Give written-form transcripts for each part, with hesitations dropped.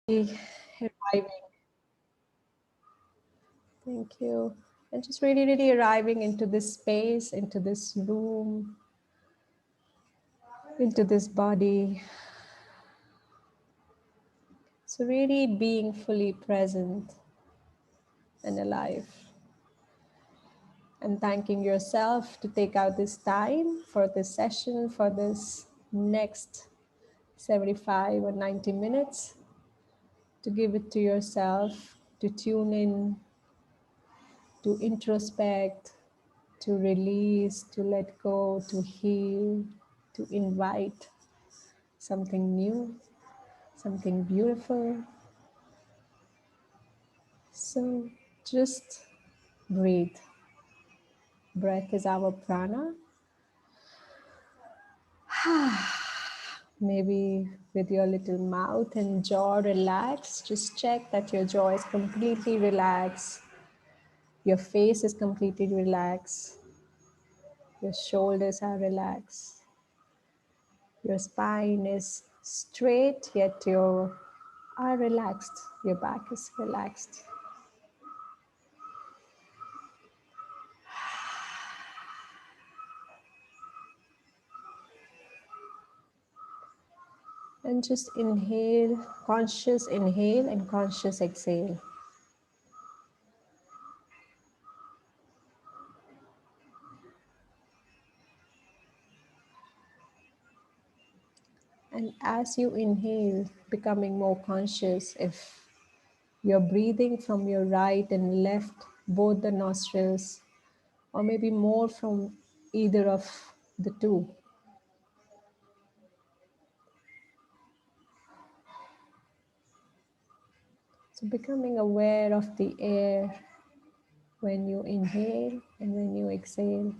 Arriving. Thank you. And just really, really arriving into this space, into this room, into this body. So really being fully present and alive. And thanking yourself to take out this time for this session, for this next 75 or 90 minutes, to give it to yourself, to tune in, to introspect, to release, to let go, to heal, to invite something new, something beautiful. So just breathe. Breath is our prana. Maybe with your little mouth and jaw relaxed, just check that your jaw is completely relaxed. Your face is completely relaxed. Your shoulders are relaxed. Your spine is straight, yet you are relaxed. Your back is relaxed. And just inhale, conscious inhale and conscious exhale. And as you inhale, becoming more conscious if you're breathing from your right and left, both the nostrils, or maybe more from either of the two. So becoming aware of the air when you inhale and when you exhale.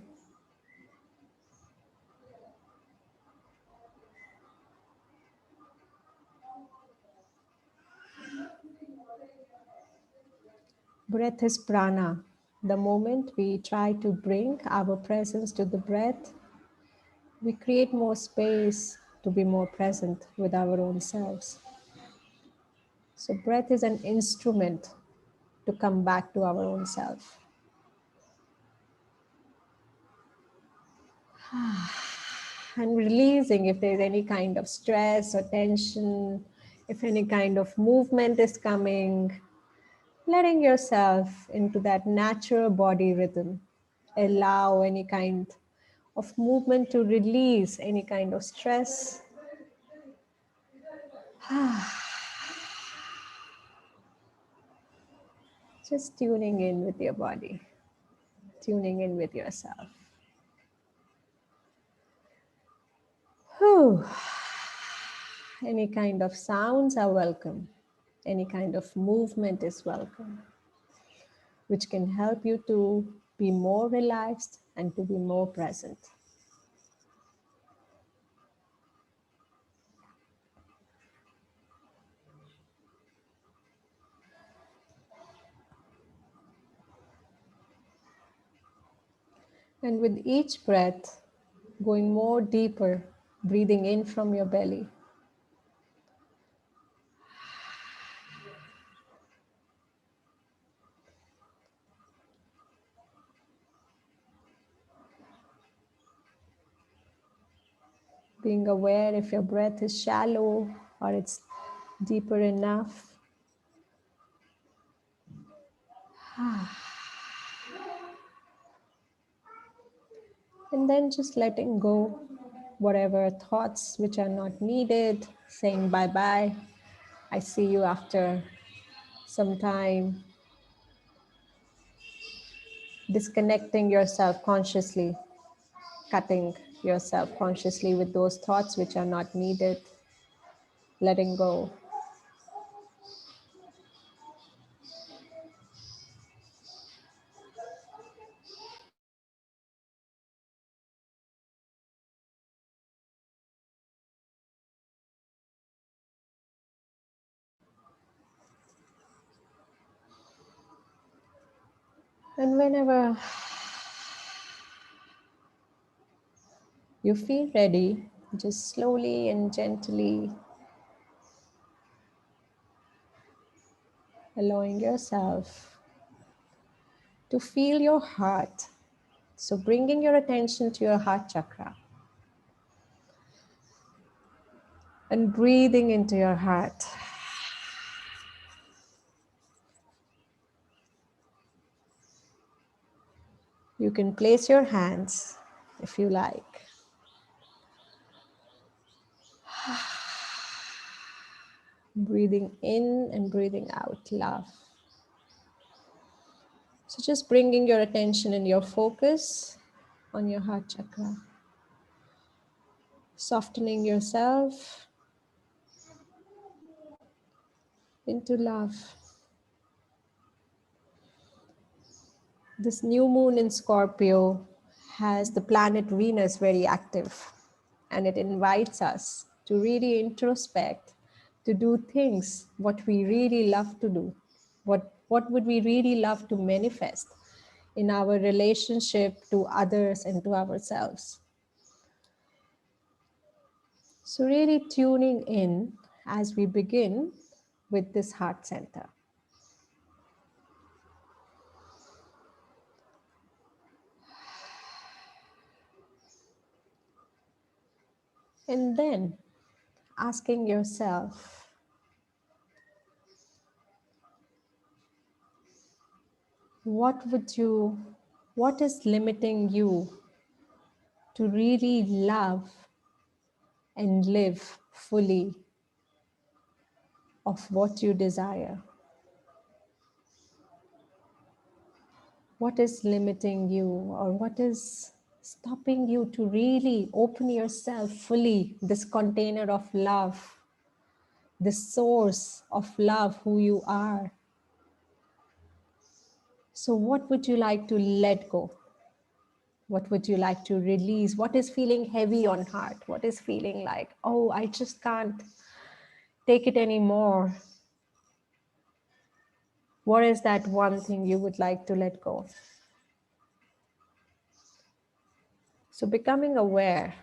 Breath is prana. The moment we try to bring our presence to the breath, we create more space to be more present with our own selves. So breath is an instrument to come back to our own self. And releasing if there's any kind of stress or tension, if any kind of movement is coming, letting yourself into that natural body rhythm. Allow any kind of movement to release any kind of stress. Just tuning in with your body, tuning in with yourself. Whew. Any kind of sounds are welcome. Any kind of movement is welcome, which can help you to be more relaxed and to be more present. And with each breath, going more deeper, breathing in from your belly. Being aware if your breath is shallow or it's deeper enough. And then just letting go whatever thoughts which are not needed, saying bye-bye. I see you after some time. Disconnecting yourself consciously, cutting yourself consciously with those thoughts which are not needed, letting go. And whenever you feel ready, just slowly and gently allowing yourself to feel your heart. So bringing your attention to your heart chakra and breathing into your heart. You can place your hands if you like. Breathing in and breathing out love. So just bringing your attention and your focus on your heart chakra. Softening yourself into love. This new moon in Scorpio has the planet Venus very active, and it invites us to really introspect, to do things what we really love to do. What would we really love to manifest in our relationship to others and to ourselves? So really tuning in as we begin with this heart center. And then asking yourself, what is limiting you to really love and live fully of what you desire? What is limiting you, or what is stopping you to really open yourself fully, this container of love, the source of love, who you are? So what would you like to let go? What would you like to release? What is feeling heavy on heart? What is feeling like, oh, I just can't take it anymore? What is that one thing you would like to let go? So becoming aware.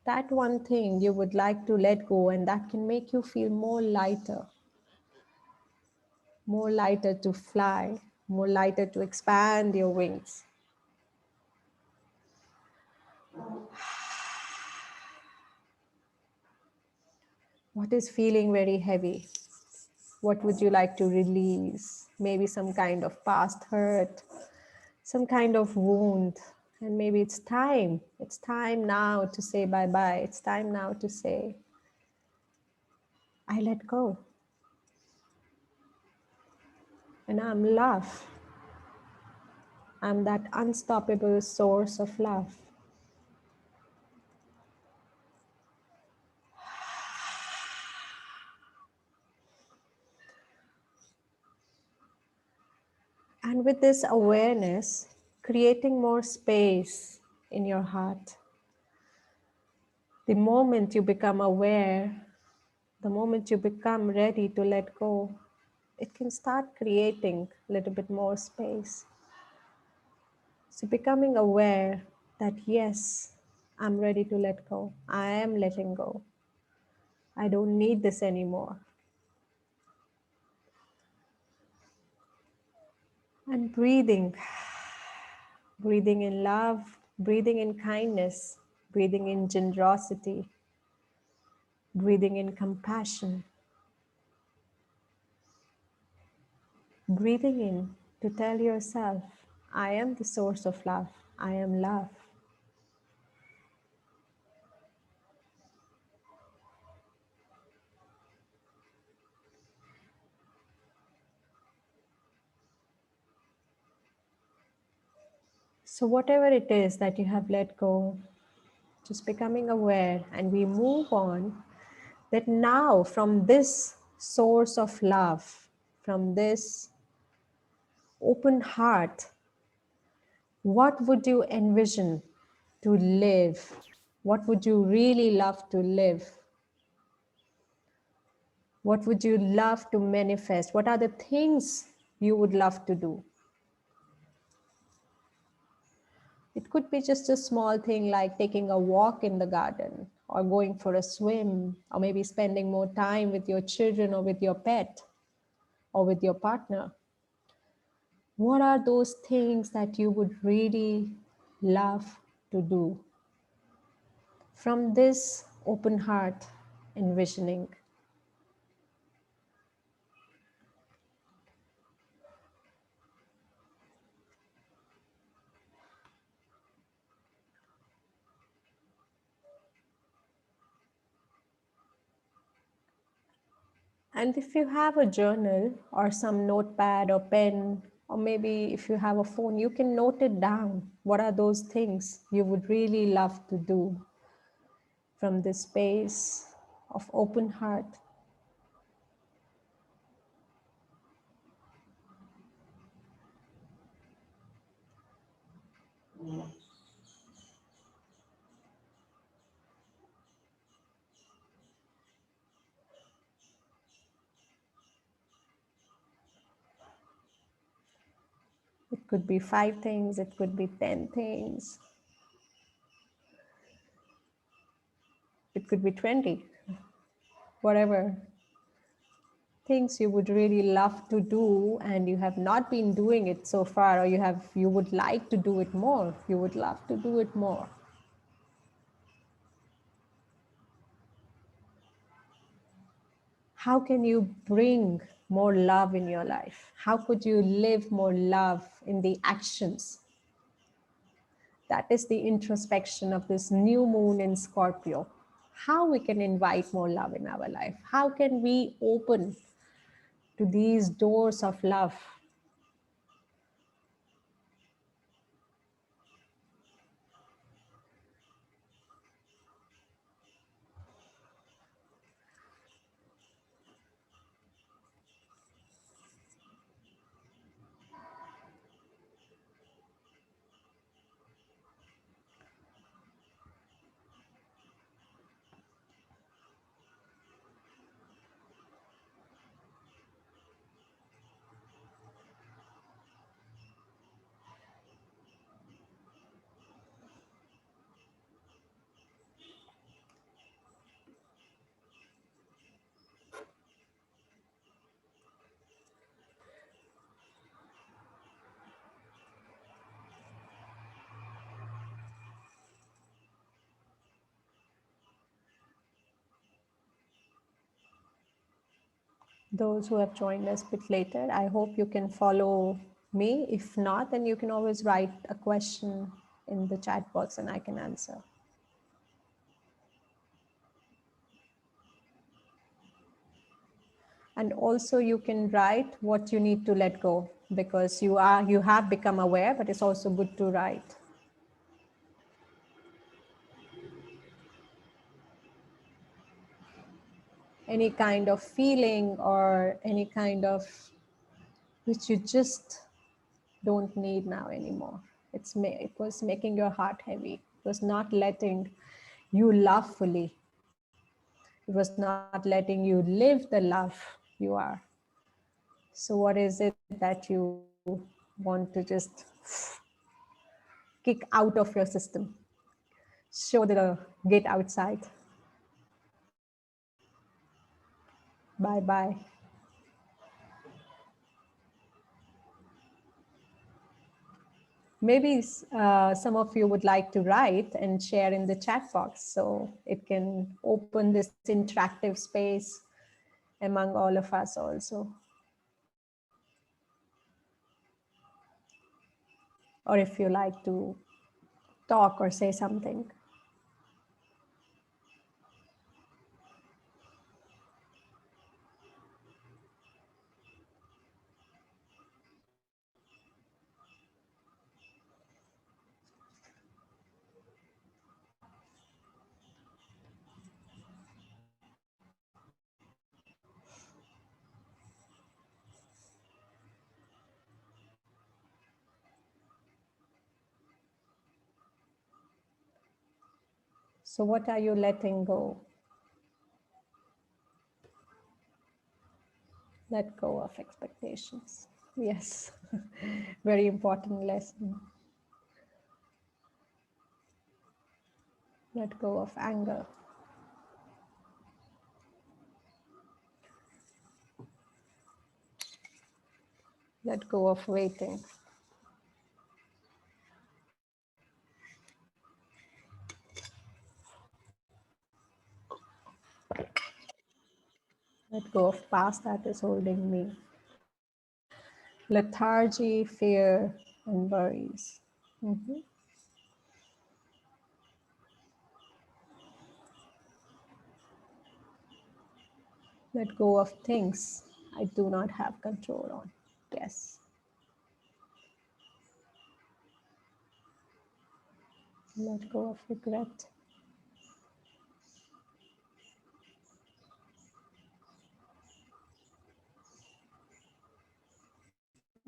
That one thing you would like to let go, and that can make you feel more lighter to fly, more lighter to expand your wings. What is feeling very heavy? What would you like to release? Maybe some kind of past hurt, some kind of wound. And maybe it's time. It's time now to say bye-bye. It's time now to say, I let go. And I'm love. I'm that unstoppable source of love. And with this awareness, creating more space in your heart. The moment you become aware, the moment you become ready to let go, it can start creating a little bit more space. So becoming aware that yes, I'm ready to let go. I am letting go. I don't need this anymore. And breathing. Breathing in love, breathing in kindness, breathing in generosity, breathing in compassion. Breathing in to tell yourself, I am the source of love. I am love. So whatever it is that you have let go, just becoming aware, and we move on that now from this source of love, from this open heart, what would you envision to live? What would you really love to live? What would you love to manifest? What are the things you would love to do? It could be just a small thing like taking a walk in the garden, or going for a swim, or maybe spending more time with your children or with your pet or with your partner. What are those things that you would really love to do? From this open heart envisioning, and if you have a journal or some notepad or pen, or maybe if you have a phone, you can note it down. What are those things you would really love to do from this space of open heart? It could be 5 things, it could be 10 things, it could be 20, whatever things you would really love to do and you have not been doing it so far, or you would like to do it more, you would love to do it more. How can you bring more love in your life? How could you live more love in the actions? That is the introspection of this new moon in Scorpio. How we can invite more love in our life? How can we open to these doors of love? Those who have joined us a bit later, I hope you can follow me. If not, then you can always write a question in the chat box and I can answer. And also you can write what you need to let go, because you have become aware, but it's also good to write. Any kind of feeling or any kind of which you just don't need now anymore. It was making your heart heavy. It was not letting you love fully. It was not letting you live the love you are. So what is it that you want to just kick out of your system? Show the gate outside. Bye bye. Maybe some of you would like to write and share in the chat box so it can open this interactive space among all of us also. Or if you like to talk or say something. So what are you letting go? Let go of expectations. Yes, very important lesson. Let go of anger. Let go of waiting. Let go of past that is holding me. Lethargy, fear, and worries. Mhm. Let go of things I do not have control on. Yes. Let go of regret,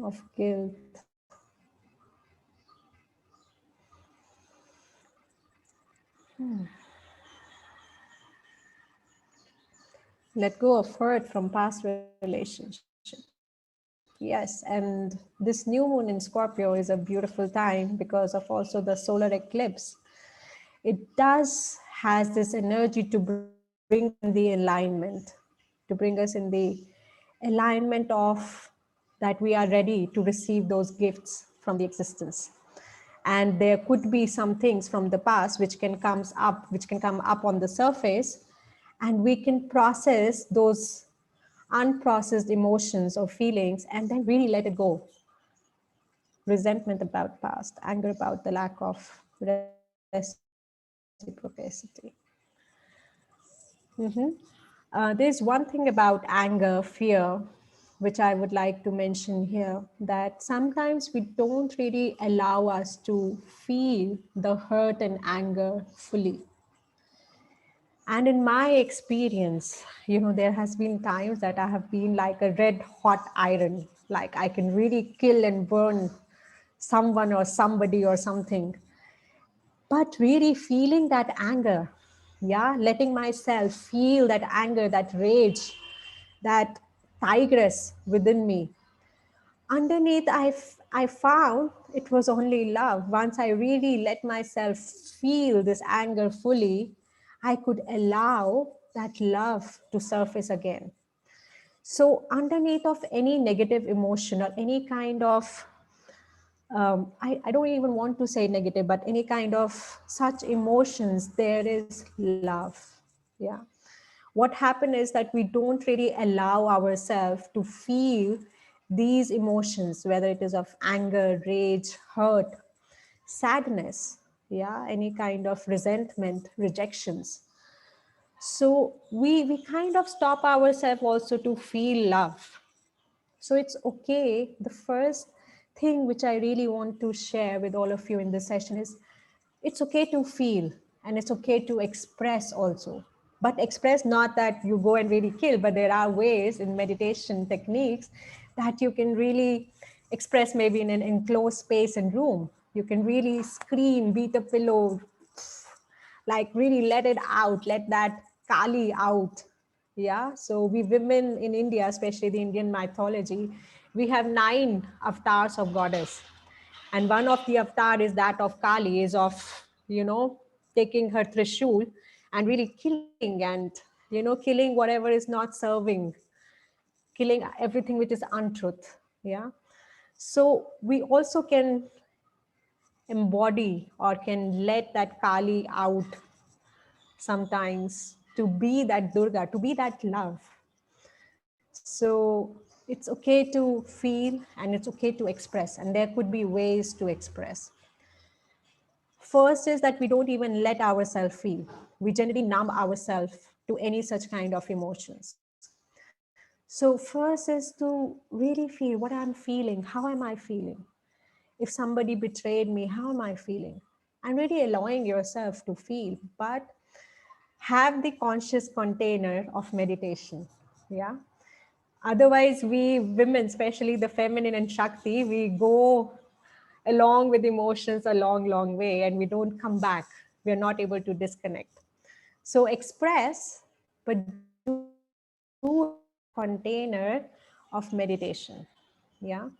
of guilt. Let go of hurt from past relationship. Yes, and this new moon in Scorpio is a beautiful time because of also the solar eclipse. It does has this energy to bring us in the alignment, to bring us in the alignment of that we are ready to receive those gifts from the existence. And there could be some things from the past which can come up on the surface, and we can process those unprocessed emotions or feelings and then really let it go. Resentment about past, anger about the lack of reciprocity. There's one thing about anger, fear, which I would like to mention here, that sometimes we don't really allow us to feel the hurt and anger fully. And in my experience, there has been times that I have been like a red hot iron, like I can really kill and burn someone or somebody or something. But really feeling that anger, yeah, letting myself feel that anger, that rage, that tigress within me. Underneath, I found it was only love. Once I really let myself feel this anger fully, I could allow that love to surface again. So underneath of any negative emotion or any kind of I don't even want to say negative, but any kind of such emotions, there is love. Yeah. What happened is that we don't really allow ourselves to feel these emotions, whether it is of anger, rage, hurt, sadness, yeah, any kind of resentment, rejections. So we kind of stop ourselves also to feel love. So it's okay. The first thing which I really want to share with all of you in this session is it's okay to feel and it's okay to express also. But express not that you go and really kill, but there are ways in meditation techniques that you can really express maybe in an enclosed space and room. You can really scream, beat a pillow, like really let it out, let that Kali out. Yeah. So we women in India, especially the Indian mythology, we have 9 avatars of goddess. And one of the avatar is that of Kali, is of, taking her Trishul and really killing and, killing whatever is not serving, killing everything which is untruth. Yeah. So we also can embody or can let that Kali out sometimes to be that Durga, to be that love. So it's okay to feel and it's okay to express, and there could be ways to express. First is that we don't even let ourselves feel. We generally numb ourselves to any such kind of emotions. So first is to really feel what I'm feeling. How am I feeling? If somebody betrayed me, how am I feeling? And really allowing yourself to feel, but have the conscious container of meditation. Yeah. Otherwise, we women, especially the feminine and Shakti, we go along with emotions a long, long way and we don't come back. We're not able to disconnect. So express, but do it container of meditation. Yeah.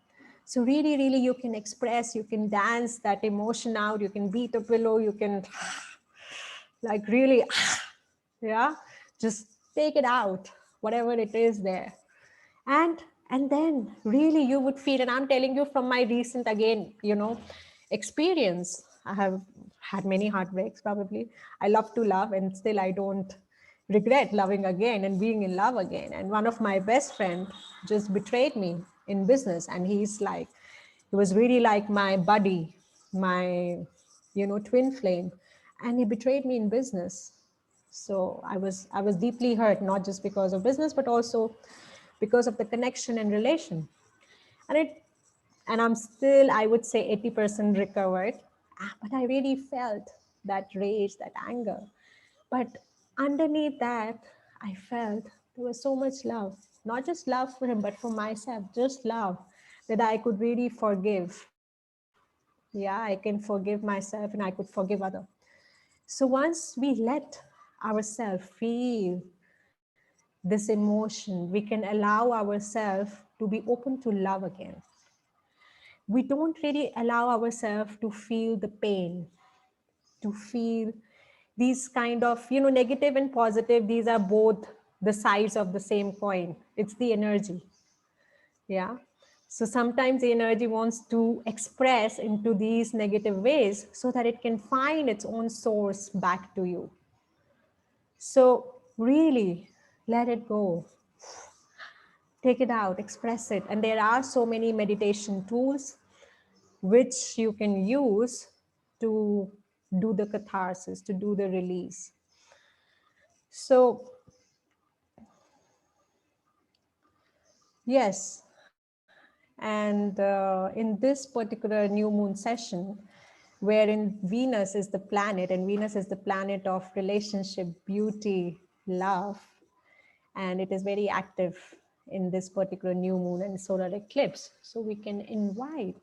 So really, you can express, you can dance that emotion out, you can beat a pillow, you can like really, yeah, just take it out, whatever it is there. And And then really you would feel, and I'm telling you from my recent, again, experience. I have had many heartbreaks, probably. I love to love, and still I don't regret loving again and being in love again. And one of my best friend just betrayed me in business, and he was really like my buddy, my twin flame, and he betrayed me in business. So I was deeply hurt, not just because of business, but also because of the connection and relation. And it and I'm still, I would say, 80% recovered. But I really felt that rage, that anger. But underneath that, I felt there was so much love, not just love for him, but for myself, just love that I could really forgive. Yeah, I can forgive myself and I could forgive other. So once we let ourselves feel this emotion, we can allow ourselves to be open to love again. We don't really allow ourselves to feel the pain, to feel these kind of, negative and positive, these are both the sides of the same coin. It's the energy. Yeah. So sometimes the energy wants to express into these negative ways so that it can find its own source back to you. So really let it go, take it out, express it. And there are so many meditation tools which you can use to do the catharsis, to do the release. So, yes, and in this particular new moon session, wherein Venus is the planet, and Venus is the planet of relationship, beauty, love, and it is very active in this particular new moon and solar eclipse. So, we can invite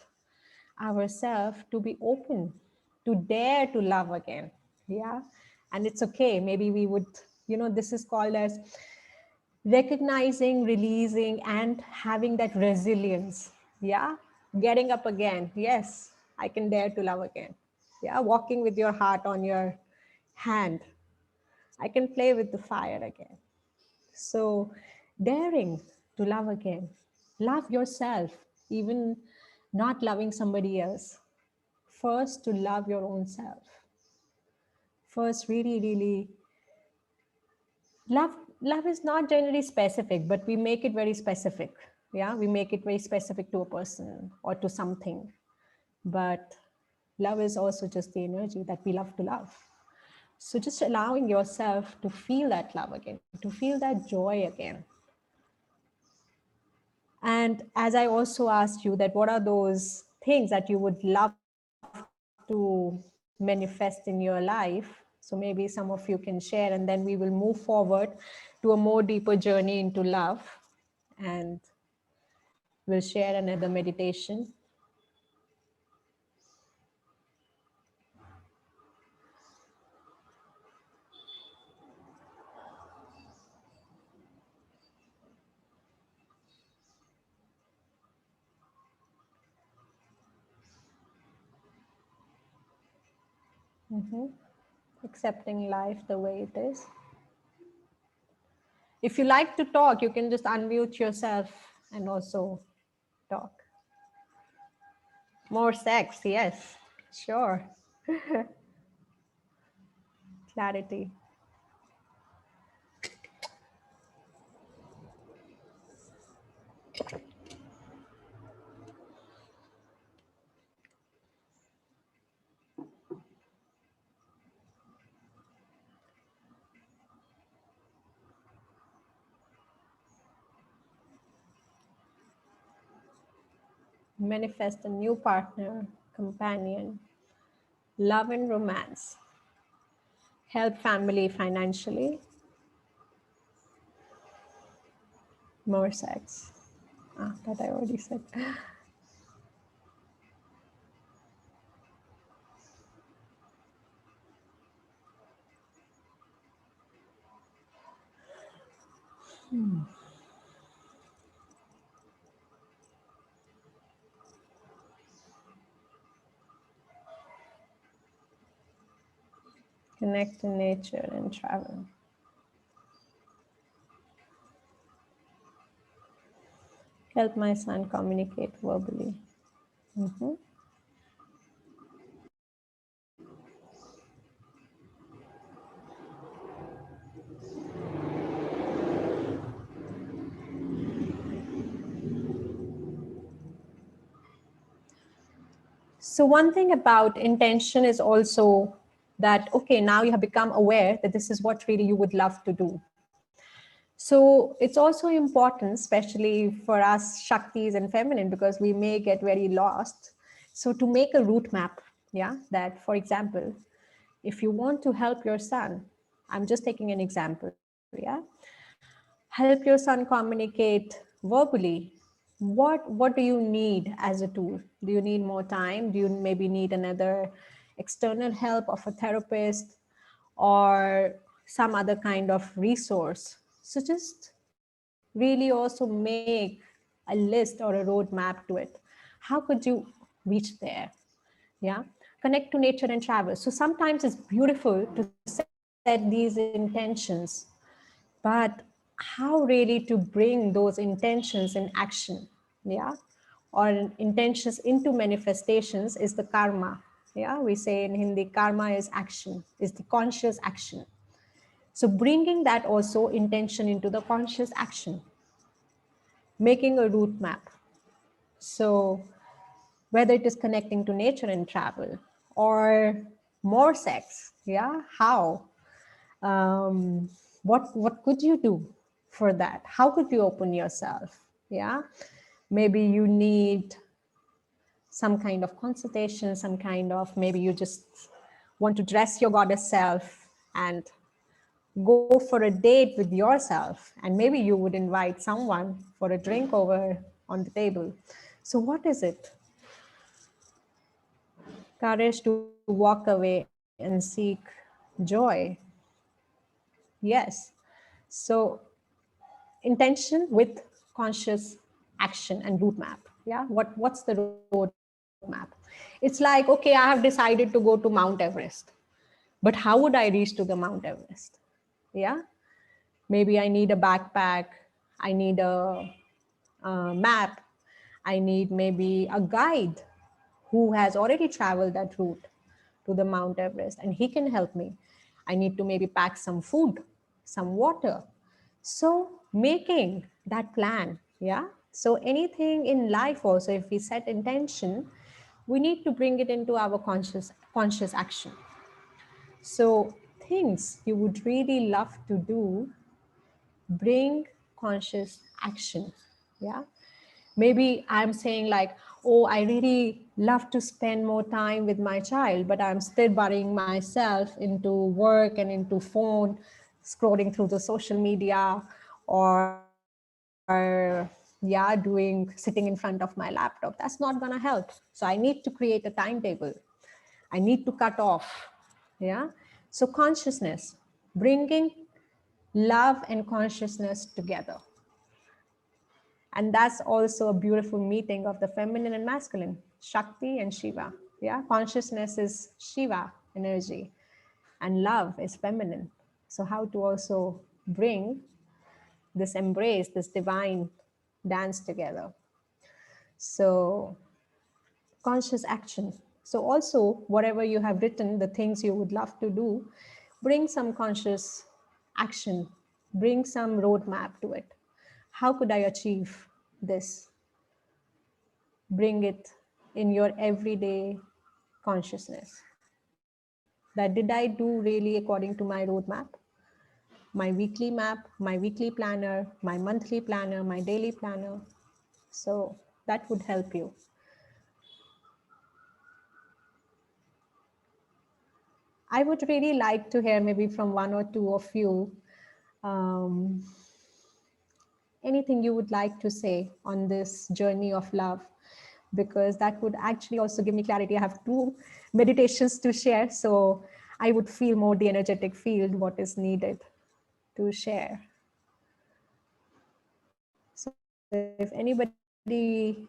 ourselves to be open, to dare to love again. Yeah. And it's okay. Maybe we would, this is called as recognizing, releasing, and having that resilience. Yeah. Getting up again. Yes, I can dare to love again. Yeah. Walking with your heart on your hand. I can play with the fire again. So, daring to love again. Love yourself, even not loving somebody else. First, to love your own self. First, really, really love. Love is not generally specific, but we make it very specific. Yeah, we make it very specific to a person or to something. But love is also just the energy that we love to love. So just allowing yourself to feel that love again, to feel that joy again. And as I also asked you that what are those things that you would love to manifest in your life? So maybe some of you can share, and then we will move forward to a more deeper journey into love, and we'll share another meditation. Mhm. Accepting life the way it is. If you like to talk, you can just unmute yourself and also talk. More sex, yes, sure. Clarity. Manifest a new partner, companion, love and romance, help family financially, more sex. That I already said. Connect to nature and travel. Help my son communicate verbally. Mhm. So, one thing about intention is also that, okay, now you have become aware that this is what really you would love to do. So, it's also important, especially for us Shaktis and feminine, because we may get very lost. So, to make a route map, yeah, that for example, if you want to help your son, I'm just taking an example, yeah, help your son communicate verbally, what do you need as a tool? Do you need more time? Do you maybe need another external help of a therapist or some other kind of resource? So just really also make a list or a roadmap to it. How could you reach there? Yeah, connect to nature and travel. So sometimes it's beautiful to set these intentions, but how really to bring those intentions in action? Yeah, or intentions into manifestations is the karma. Yeah, we say in Hindi, karma is action, is the conscious action. So bringing that also intention into the conscious action, making a route map. So whether it is connecting to nature and travel or more sex, yeah, how? um, what could you do for that? How could you open yourself? Yeah, maybe you need some kind of consultation, some kind of, maybe you just want to dress your goddess self and go for a date with yourself, and maybe you would invite someone for a drink over on the table. So what is it? Courage to walk away and seek joy. Yes. So intention with conscious action and route map. Yeah, what's the roadmap? It's like, okay, I have decided to go to Mount Everest, but how would I reach to the Mount Everest? Yeah, maybe I need a backpack, I need a map, I need maybe a guide who has already traveled that route to the Mount Everest, and he can help me. I need to maybe pack some food, some water. So making that plan, yeah. So anything in life also, if we set intention, we need to bring it into our conscious action. So things you would really love to do, bring conscious action. Yeah, maybe I'm saying like, oh, I really love to spend more time with my child, but I'm still burying myself into work and into phone, scrolling through the social media, or sitting in front of my laptop. That's not going to help. So I need to create a timetable. I need to cut off. Yeah, so consciousness, bringing love and consciousness together. And that's also a beautiful meeting of the feminine and masculine, Shakti and Shiva. Yeah, consciousness is Shiva energy and love is feminine. So, how to also bring this embrace, this divine dance together? So, conscious action. So, also, whatever you have written, the things you would love to do, bring some conscious action, bring some roadmap to it. How could I achieve this? Bring it in your everyday consciousness. That did I do really according to my roadmap, my weekly map, my weekly planner, my monthly planner, my daily planner. So that would help you. I would really like to hear maybe from one or two of you, um, anything you would like to say on this journey of love, because that would actually also give me clarity. I have two meditations to share, so I would feel more the energetic field, what is needed to share. So if anybody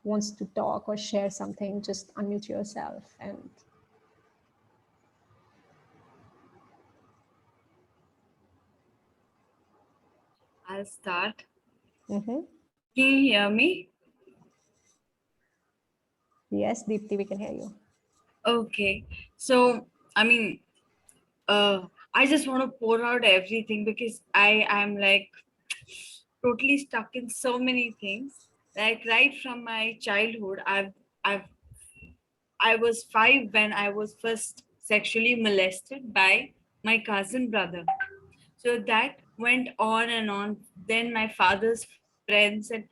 wants to talk or share something, just unmute yourself and I'll start. mm-hmm. Can you hear me? Yes, Deepti, we can hear you. Okay. So, I mean, I just want to pour out everything because I am like totally stuck in so many things. Like right from my childhood, I've, I was 5 when I was first sexually molested by my cousin brother. So that went on and on. Then my father's friends, and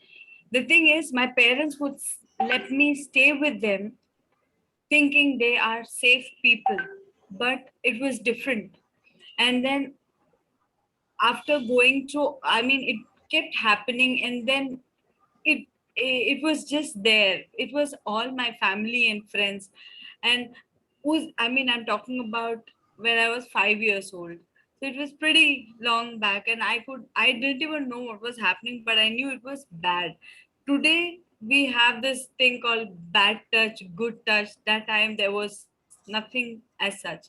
the thing is, my parents would let me stay with them thinking they are safe people, but it was different. And then after going through, I mean, it kept happening, and then it it was just there. It was all my family and friends, and was, I mean, I'm talking about when I was 5 years old. So it was pretty long back, and I didn't even know what was happening, but I knew it was bad. Today we have this thing called bad touch, good touch. That time there was nothing as such.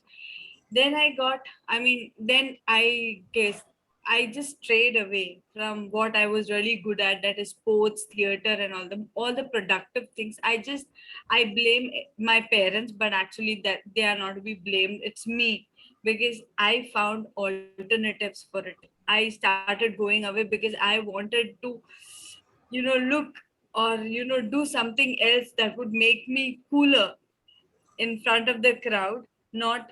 Then I got, I mean, then I guess I just strayed away from what I was really good at, that is sports, theater, and all the productive things. I blame my parents, but actually that they are not to be blamed. It's me, because I found alternatives for it. I started going away because I wanted to, look, or do something else that would make me cooler in front of the crowd, not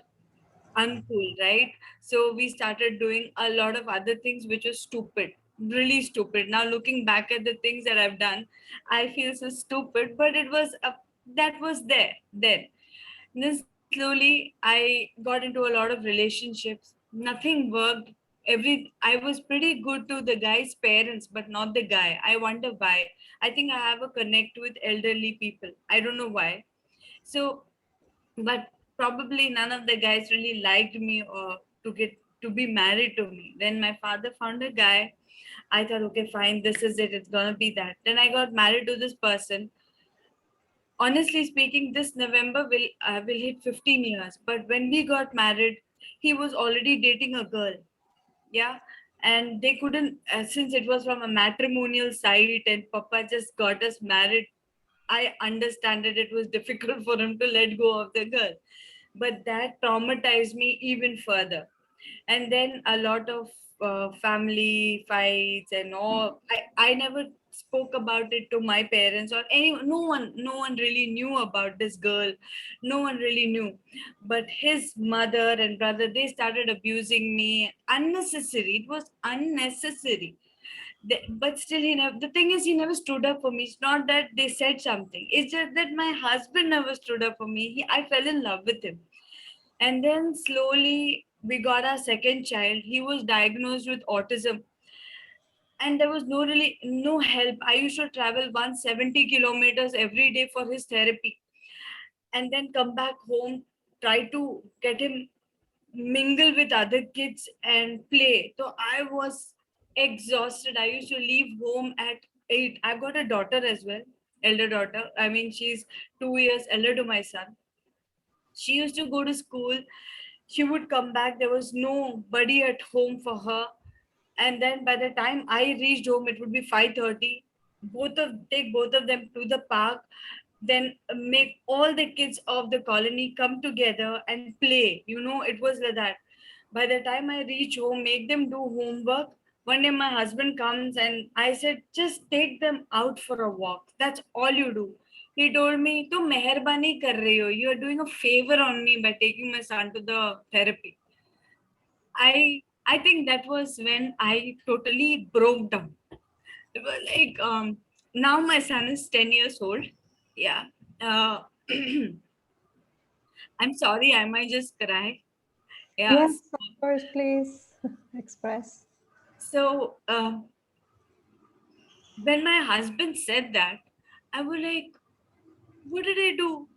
uncool, right? So we started doing a lot of other things which was stupid, really stupid. Now looking back at the things that I've done, I feel so stupid, but that was there then. And then slowly I got into a lot of relationships. Nothing worked. I was pretty good to the guy's parents, but not the guy. I wonder why. I think I have a connect with elderly people. I don't know why. So, but probably none of the guys really liked me or to be married to me. Then my father found a guy. I thought, okay, fine, this is it, it's gonna be that. Then I got married to this person. Honestly speaking, this November will hit 15 years. But when we got married, he was already dating a girl. Yeah. And they couldn't, since it was from a matrimonial site and papa just got us married, I understand that it was difficult for him to let go of the girl. But that traumatized me even further. And then a lot of family fights and all. I never spoke about it to my parents or anyone. No one really knew about this girl. No one really knew. But his mother and brother, they started abusing me unnecessary. It was unnecessary. But still, the thing is, he never stood up for me. It's not that they said something, it's just that my husband never stood up for me. I fell in love with him. And then slowly we got our second child. He was diagnosed with autism, and there was no help. I used to travel 170 kilometers every day for his therapy, and then come back home, try to get him mingle with other kids and play. So I was exhausted. I used to leave home at 8. I've got a daughter as well, elder daughter. I mean, she's 2 years elder to my son. She used to go to school. She would come back. There was nobody at home for her. And then by the time I reached home, it would be 5:30. Take both of them to the park, then make all the kids of the colony come together and play. It was like that. By the time I reach home, make them do homework. One day my husband comes and I said, just take them out for a walk. That's all you do. He told me, "Tu meherbani kar rahi ho. You are doing a favor on me by taking my son to the therapy." I think that was when I totally broke down. It was like, now my son is 10 years old. Yeah. Uh, I'm sorry, I might just cry. Yeah. Yes, of course, please express. So when my husband said that, I was like, what did I do?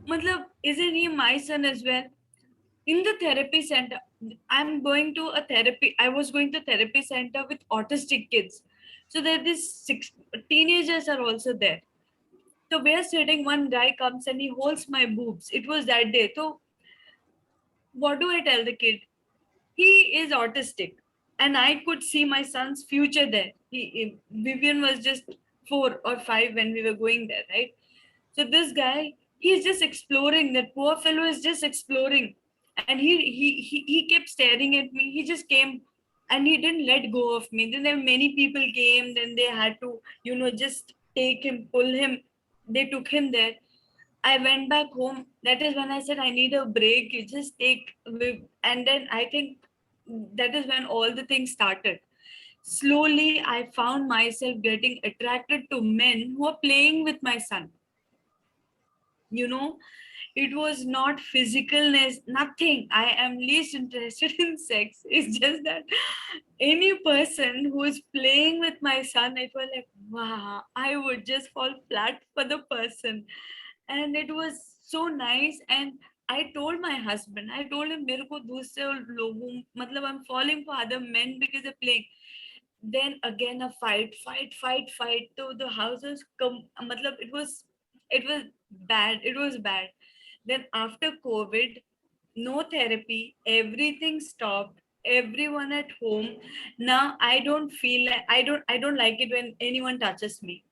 Matlab, isn't he my son as well? In the therapy center, I was going to therapy center with autistic kids. So there these six teenagers are also there. So we're sitting, one guy comes and he holds my boobs. It was that day. So what do I tell the kid? He is autistic, and I could see my son's future there. Vivian was just 4 or 5 when we were going there, right? So this guy, he's just exploring. That poor fellow is just exploring, and he kept staring at me. He just came, and he didn't let go of me. Then there many people came. Then they had to, just take him, pull him. They took him there. I went back home. That is when I said I need a break. You just take, and then I think that is when all the things started. Slowly, I found myself getting attracted to men who are playing with my son. you know it was not physicalness, nothing. I am least interested in sex. It's just that any person who is playing with my son, it was like, wow, I would just fall flat for the person. And it was so nice. And I told my husband, I told him, मेरे को दूसरे लोगों, मतलब I'm falling for other men because they're playing. Then again a fight. So the houses come, matlab, it was bad. It was bad. Then after COVID, no therapy, everything stopped. Everyone at home. Now I don't feel like, I don't like it when anyone touches me.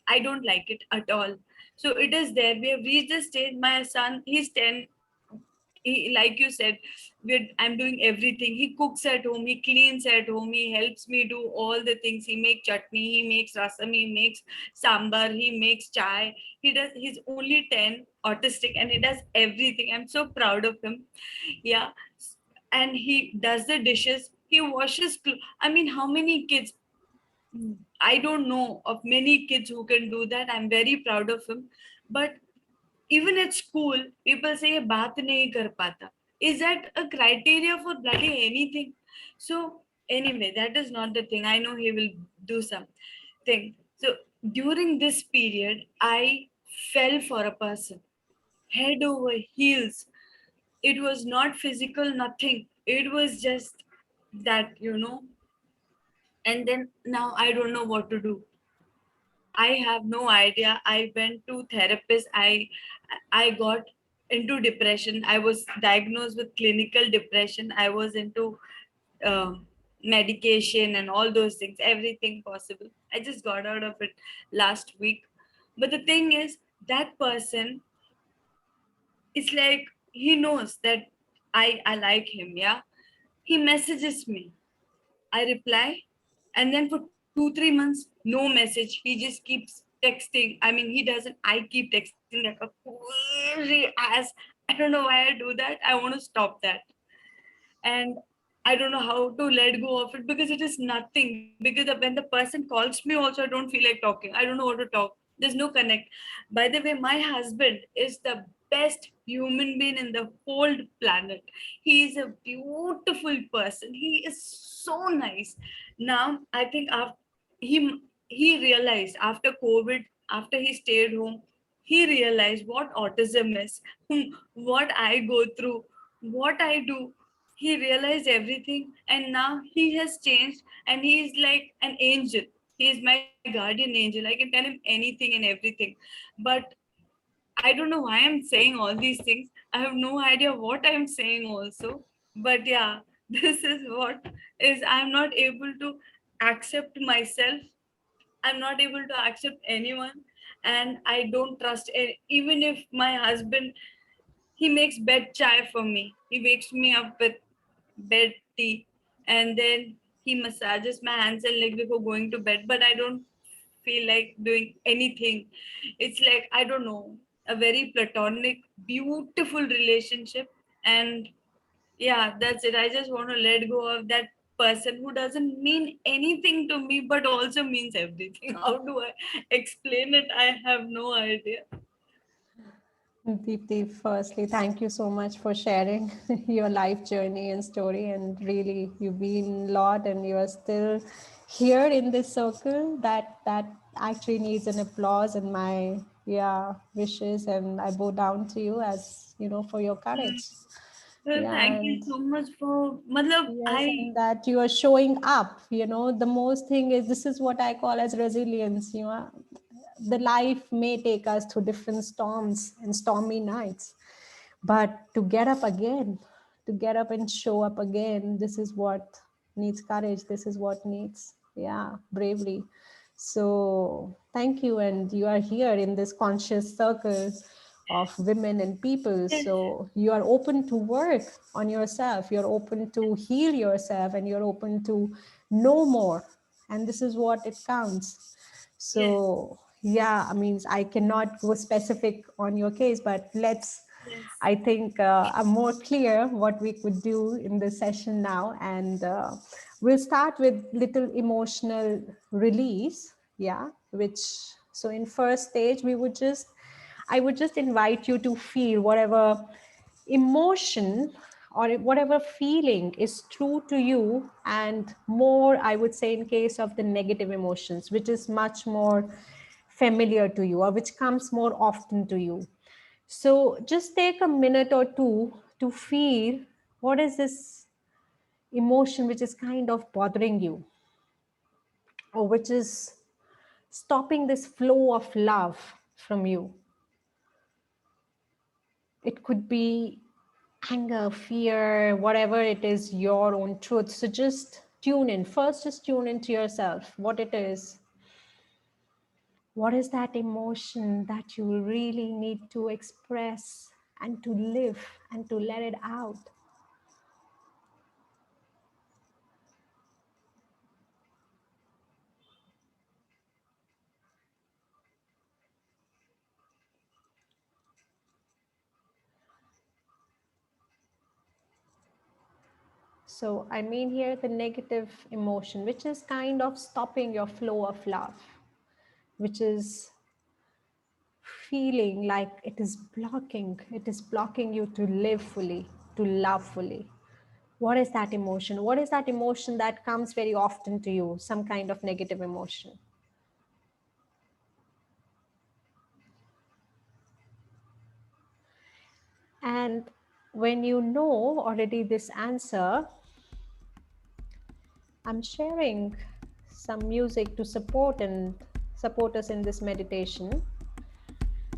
I don't like it at all. So it is there. We have reached the stage. My son, he's 10. Like you said, I'm doing everything. He cooks at home, he cleans at home, he helps me do all the things. He makes chutney, he makes rasam, he makes sambar, he makes chai. He's only 10, autistic, and he does everything. I'm so proud of him. Yeah. And he does the dishes, he washes I mean, how many kids, I don't know of many kids who can do that. I'm very proud of him. But even at school, people say ये बात नहीं कर पाता. Is that a criteria for bloody anything? So anyway, that is not the thing. I know he will do something. So during this period, I fell for a person, head over heels. It was not physical, nothing. It was just that. And then now I don't know what to do. I have no idea. I went to therapist. I got into depression. I was diagnosed with clinical depression. I was into medication and all those things, everything possible. I just got out of it last week. But the thing is, that person, it's like he knows that I like him. Yeah, he messages me. I reply, and then for 2-3 months, no message. He just keeps texting. I mean, he doesn't. I keep texting like a crazy ass. I don't know why I do that. I want to stop that. And I don't know how to let go of it because it is nothing. Because when the person calls me, also I don't feel like talking. I don't know what to talk. There's no connect. By the way, my husband is the best human being in the whole planet. He is a beautiful person. He is so nice. Now I think after he realized after COVID, after he stayed home, he realized what autism is, what I go through, what I do. He realized everything, and now he has changed, and he is like an angel. He is my guardian angel. I can tell him anything and everything. But I don't know why I'm saying all these things. I have no idea what I'm saying also. But yeah, this is what is, I'm not able to accept myself. I'm not able to accept anyone, and I don't trust even if my husband, he makes bed chai for me. He wakes me up with bed tea, and then he massages my hands and legs before going to bed. But I don't feel like doing anything. It's like, I don't know, a very platonic, beautiful relationship. And yeah, that's it. I just want to let go of that person who doesn't mean anything to me but also means everything. How do I explain it? I have no idea. Deepti, firstly, thank you so much for sharing your life journey and story. And really, you've been a lot, and you are still here in this circle. That actually needs an applause and my wishes. And I bow down to you as for your courage. Well, Yeah, thank you and so much for, matlab, yes, I, and that you are showing up. The most thing is, this is what I call as resilience. The life may take us through different storms and stormy nights, but to get up again, to get up and show up again, this is what needs courage. This is what needs, bravery. So thank you. And you are here in this conscious circle of women and people. Yes, So you are open to work on yourself. You're open to heal yourself, and you're open to know more. And this is what it counts. yes, So yeah, I mean, I cannot go specific on your case, but let's, yes, I think I'm more clear what we could do in this session now. And we'll start with little emotional release. Yeah, which, so in first stage, I would just invite you to feel whatever emotion or whatever feeling is true to you, and more, I would say, in case of the negative emotions, which is much more familiar to you or which comes more often to you. So just take a minute or two to feel what is this emotion which is kind of bothering you, or which is stopping this flow of love from you. It could be anger, fear, whatever it is, your own truth. So just tune in. First, just tune into yourself, what it is. What is that emotion that you really need to express and to live and to let it out? So I mean here the negative emotion, which is kind of stopping your flow of love, which is feeling like it is blocking you to live fully, to love fully. What is that emotion? What is that emotion that comes very often to you? Some kind of negative emotion. And when you know already this answer, I'm sharing some music to support us in this meditation.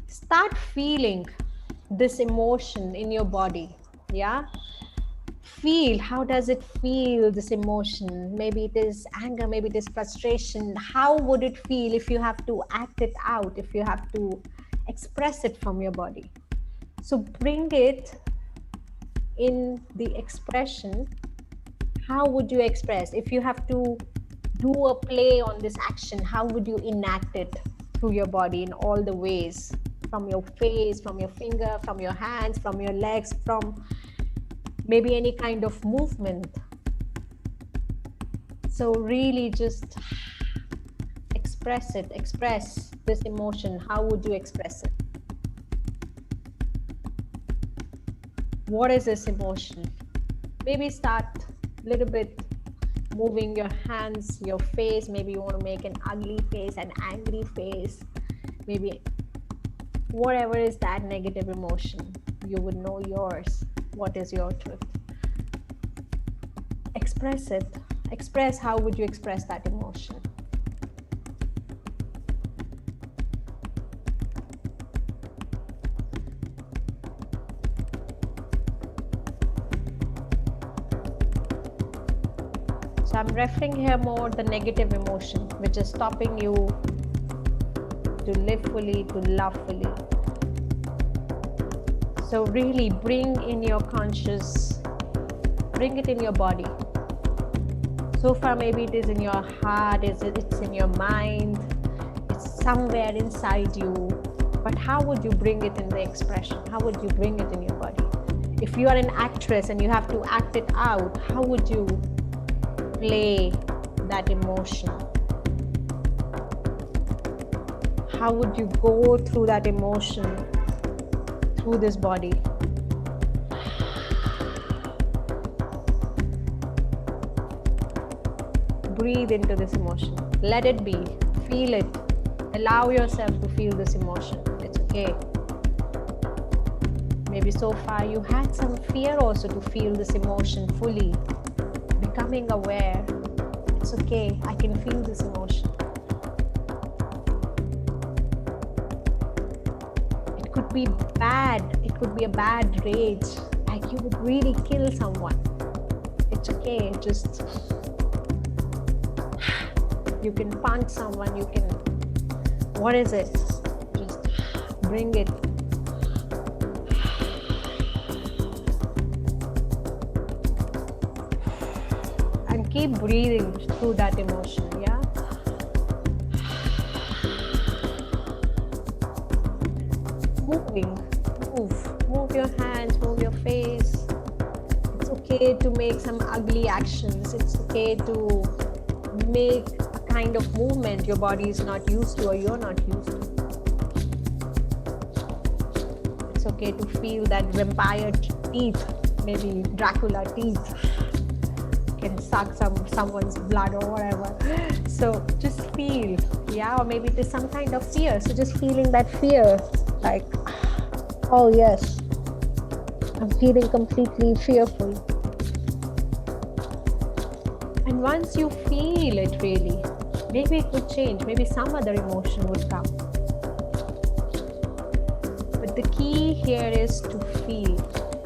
Start feeling this emotion in your body. Yeah, feel, how does it feel, this emotion? Maybe it is anger, maybe it is frustration. How would it feel if you have to act it out, if you have to express it from your body? So bring it in the expression. How would you express? If you have to do a play on this action, how would you enact it through your body in all the ways? From your face, from your finger, from your hands, from your legs, from maybe any kind of movement. So really just express it, express this emotion. How would you express it? What is this emotion? Maybe start a little bit moving your hands, your face. Maybe you want to make an ugly face, an angry face. Maybe whatever is that negative emotion, you would know yours. What is your truth? Express it. Express, how would you express that emotion? So I'm referring here more the negative emotion, which is stopping you to live fully, to love fully. So really bring in your conscious, bring it in your body. So far maybe it is in your heart, it's in your mind, it's somewhere inside you. But how would you bring it in the expression? How would you bring it in your body? If you are an actress and you have to act it out, how would you play that emotion? How would you go through that emotion through this body? Breathe into this emotion. Let it be. Feel it. Allow yourself to feel this emotion. It's okay. Maybe so far you had some fear also to feel this emotion fully. Becoming aware. It's okay. I can feel this emotion. It could be bad. It could be a bad rage. Like you would really kill someone. It's okay. Just You can punch someone, you can, what is it? Just bring it. And keep breathing through that emotion, yeah? Moving, move your hands, move your face. It's okay to make some ugly actions. It's okay to make a kind of movement your body is not used to or you're not used to. It's okay to feel that vampire teeth, maybe Dracula teeth, can suck someone's blood or whatever. So just feel, yeah, or maybe it is some kind of fear. So just feeling that fear, like, oh yes, I'm feeling completely fearful. And once you feel it really, maybe it would change, maybe some other emotion would come. But the key here is to feel,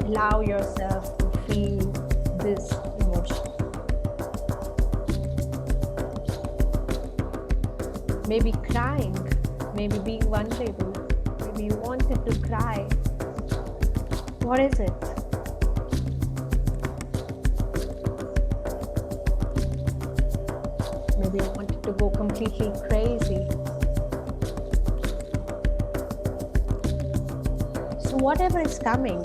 allow yourself to feel this emotion. Maybe crying, maybe being vulnerable, maybe you wanted to cry. What is it? Maybe you wanted to go completely crazy. So whatever is coming,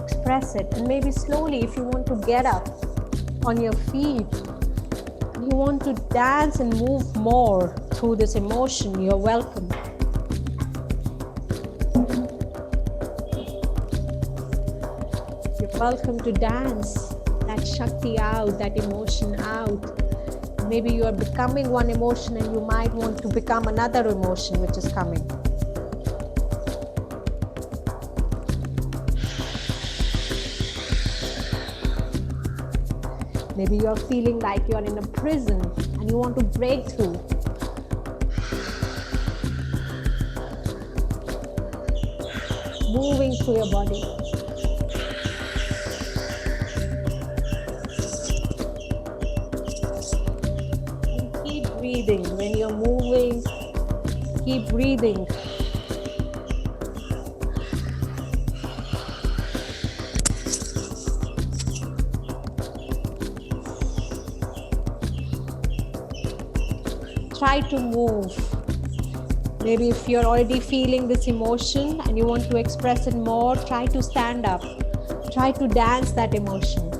express it. And maybe slowly, if you want to get up on your feet, you want to dance and move more through this emotion, you're welcome. You're welcome to dance that Shakti out, that emotion out. Maybe you are becoming one emotion and you might want to become another emotion which is coming. Maybe you're feeling like you're in a prison and you want to break through. Moving through your body. And keep breathing. When you're moving, keep breathing. Try to move. Maybe if you're already feeling this emotion and you want to express it more, try to stand up. Try to dance that emotion.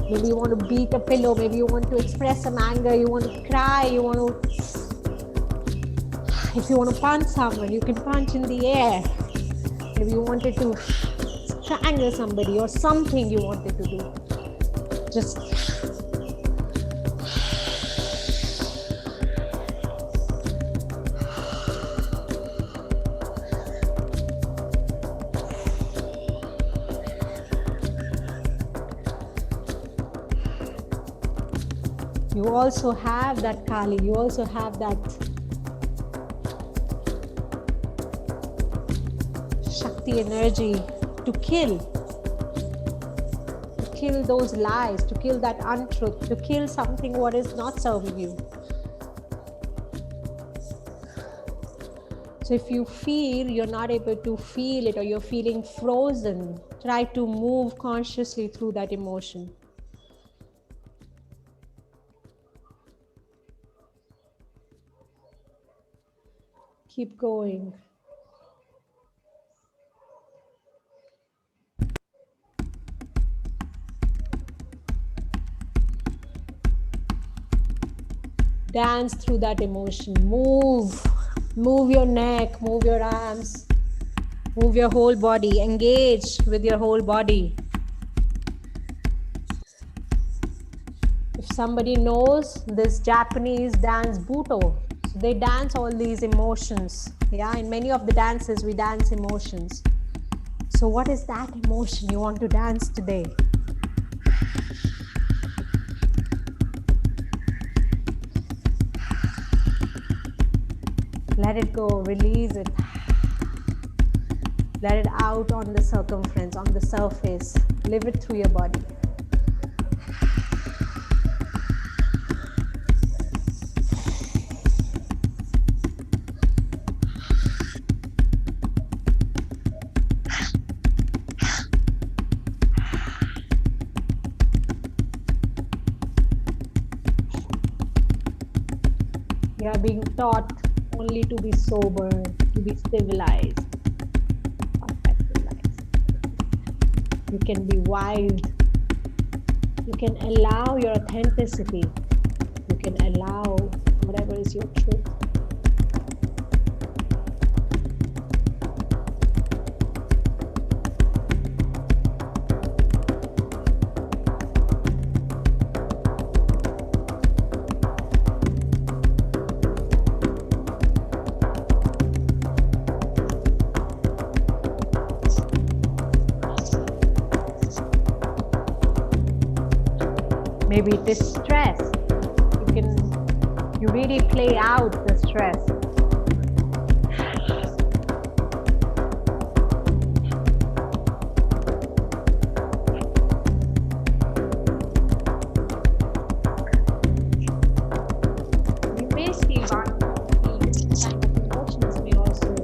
Maybe you want to beat a pillow. Maybe you want to express some anger. You want to cry. You want to... If you want to punch someone, you can punch in the air. Maybe you wanted to strangle somebody or something you wanted to do. Just you also have that Kali, you also have that Shakti energy to kill those lies, to kill that untruth, to kill something what is not serving you. So if you feel you're not able to feel it or you're feeling frozen, try to move consciously through that emotion. Keep going. Dance through that emotion. Move your neck, move your arms, move your whole body. Engage with your whole body. If somebody knows this Japanese dance Buto, so they dance all these emotions. Yeah, in many of the dances, we dance emotions. So what is that emotion you want to dance today? Let it go, release it. Let it out on the circumference, on the surface. Live it through your body. You are being taught only to be sober, to be civilized, not that civilized. You can be wild. You can allow your authenticity. You can allow whatever is your truth. Maybe it is stress. You really play out the stress. You may see one different kind of emotions may also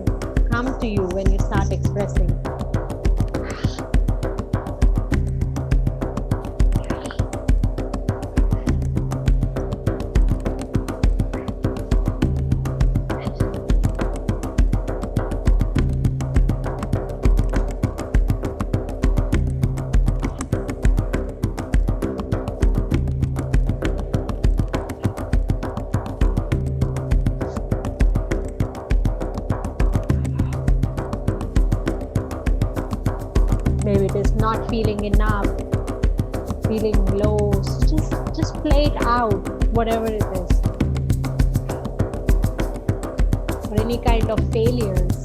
come to you when you start expressing. Maybe it is not feeling enough, feeling low. So just play it out, whatever it is. Or any kind of failures.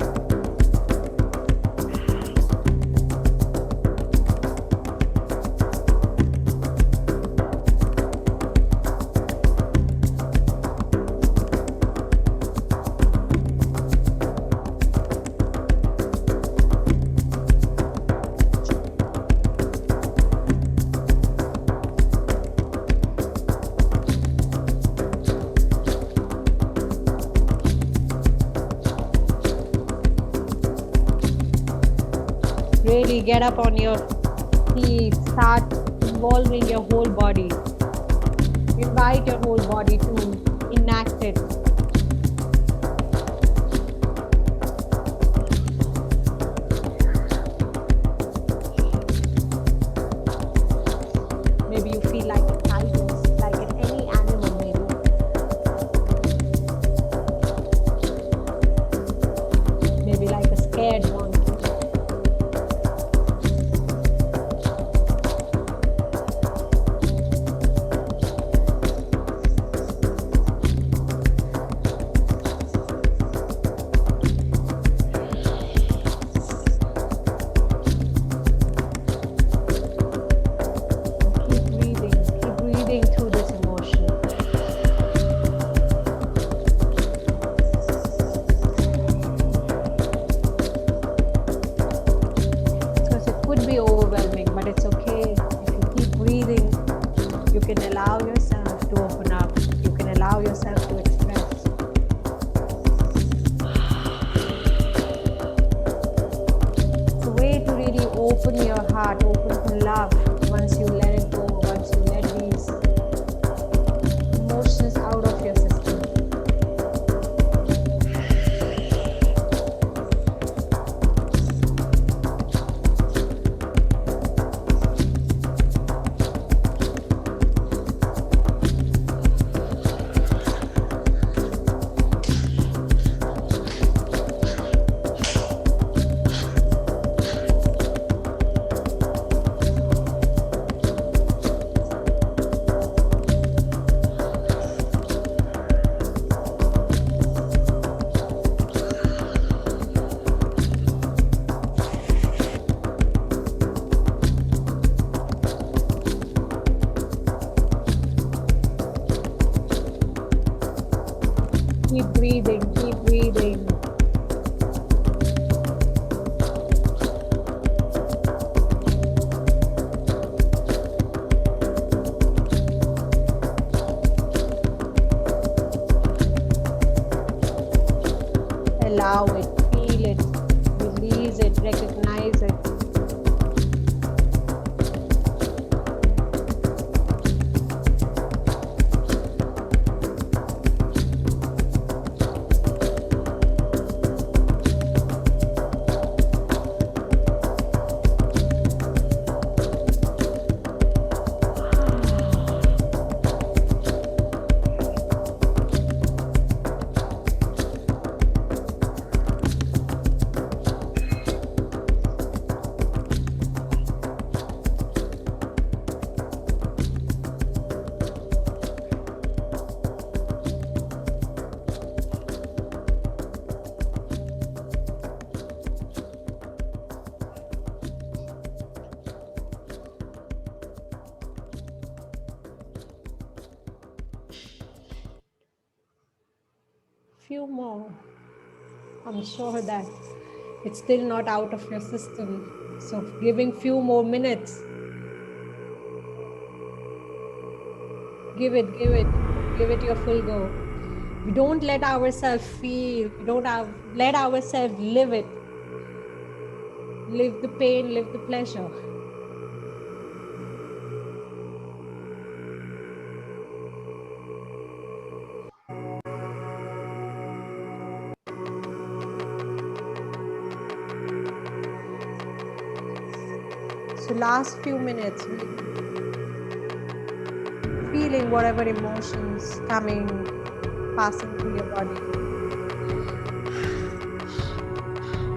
Really get up on your feet, start involving your whole body. Invite your whole body to enact it. Maybe you feel like a tiger, like in any animal maybe. Maybe like a scared one. Keep breathing through this emotion. Because it could be overwhelming, but it's okay. If you keep breathing, you can allow yourself to open up. You can allow yourself to express. It's a way to really open your heart, open to love once you let it go, once you let these emotions out of your system. allow it, feel it, release it, recognize it. Few more. I'm sure that it's still not out of your system. So giving few more minutes. Give it your full go. We don't let ourselves feel, we don't let ourselves live it. Live the pain, live the pleasure. So last few minutes, feeling whatever emotions coming, passing through your body.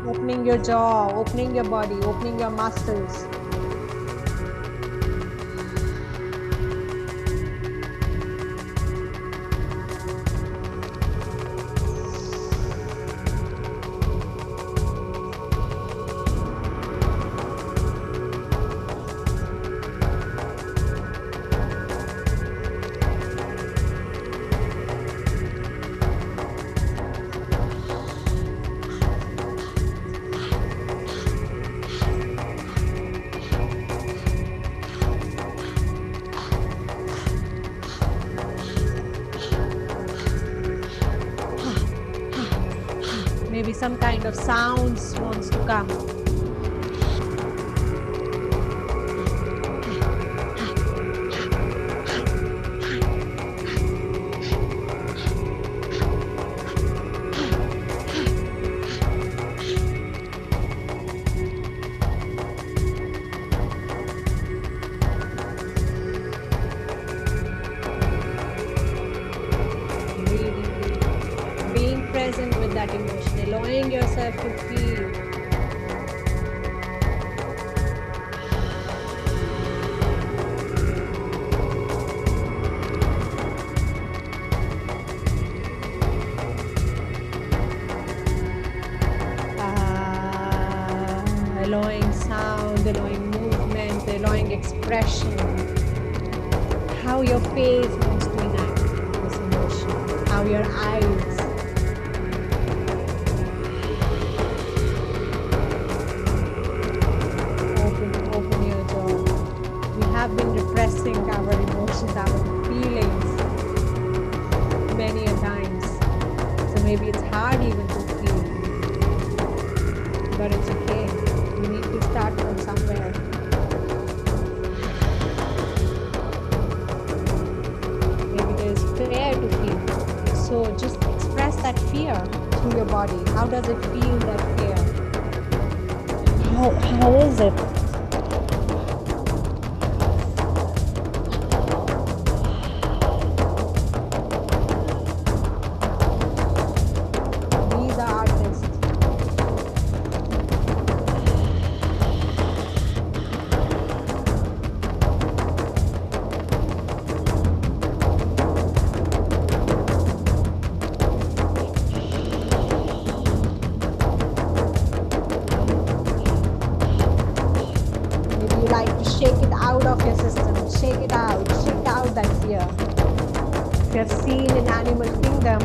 Opening your jaw, opening your body, opening your muscles. Maybe some kind of sounds wants to come. Being present with that emotion, allowing yourself to feel. Allowing sound, allowing movement, allowing expression. How your face wants to enact this emotion, how your eyes. Open your jaw. We have been repressing our emotions, our feelings many a times. So maybe it's hard even to feel, but it's okay. We need to start from somewhere. Maybe there's fear to feel. So just express that fear through your body. How does it feel, that fear? How is it? These are artists. Shake it out of your system. Shake it out. Shake out that fear. If you have seen in Animal Kingdom,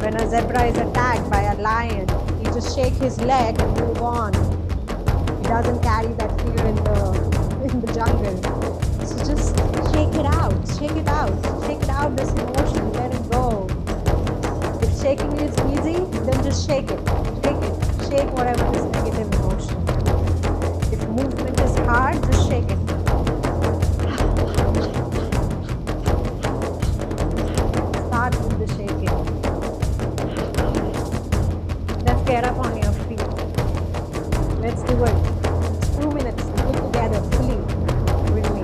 when a zebra is attacked by a lion, he just shake his leg and move on. He doesn't carry that fear in the jungle. So just shake it out. Shake it out. Shake it out, this emotion. Let it go. If shaking is easy, then just shake it. Shake it. Shake whatever is negative emotion. If movement is hard, just shake it. Start with the shaking. Let's get up on your feet. Let's do it. It's 2 minutes. Do it together fully with me.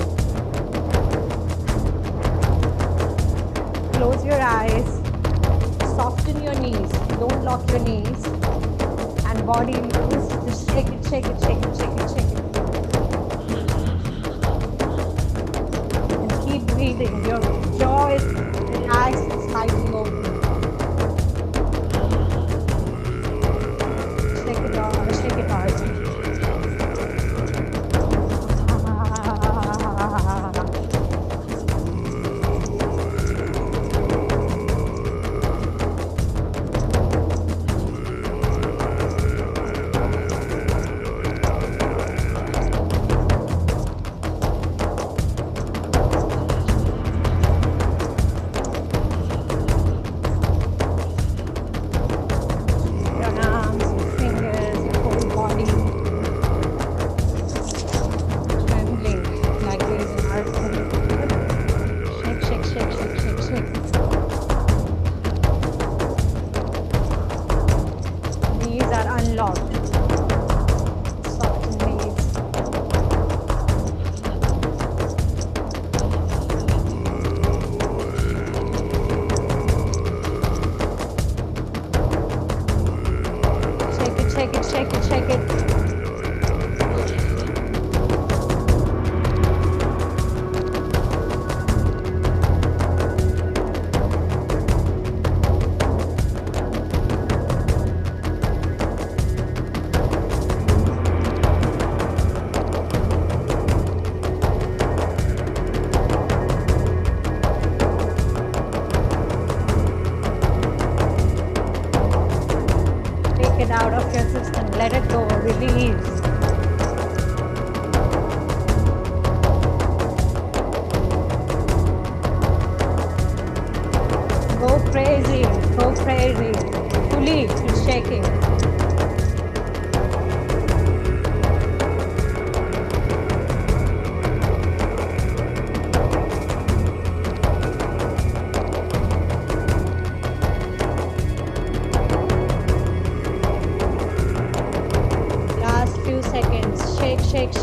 Close your eyes. Soften your knees. Don't lock your knees. And body loose. Just shake it, shake it, shake it, shake it, shake it. And keep breathing. Your jaw is relaxed and slightly open. Shake it off. Shake it off. Out of your system, let it go, release. Go crazy, fully, keep shaking.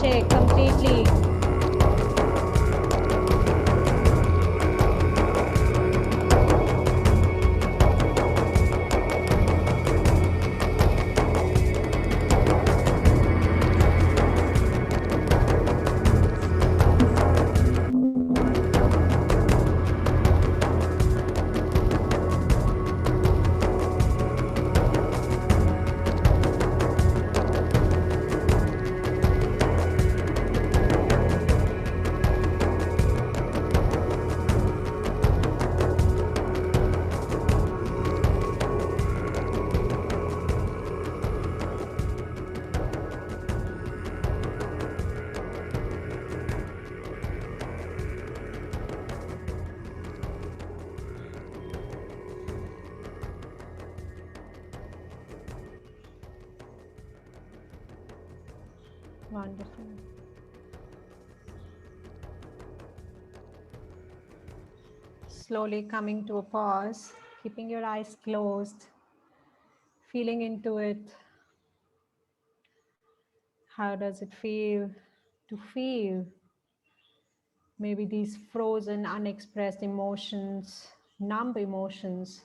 Shake completely. Wonderful. Slowly coming to a pause, keeping your eyes closed, feeling into it. How does it feel to feel maybe these frozen, unexpressed emotions, numb emotions?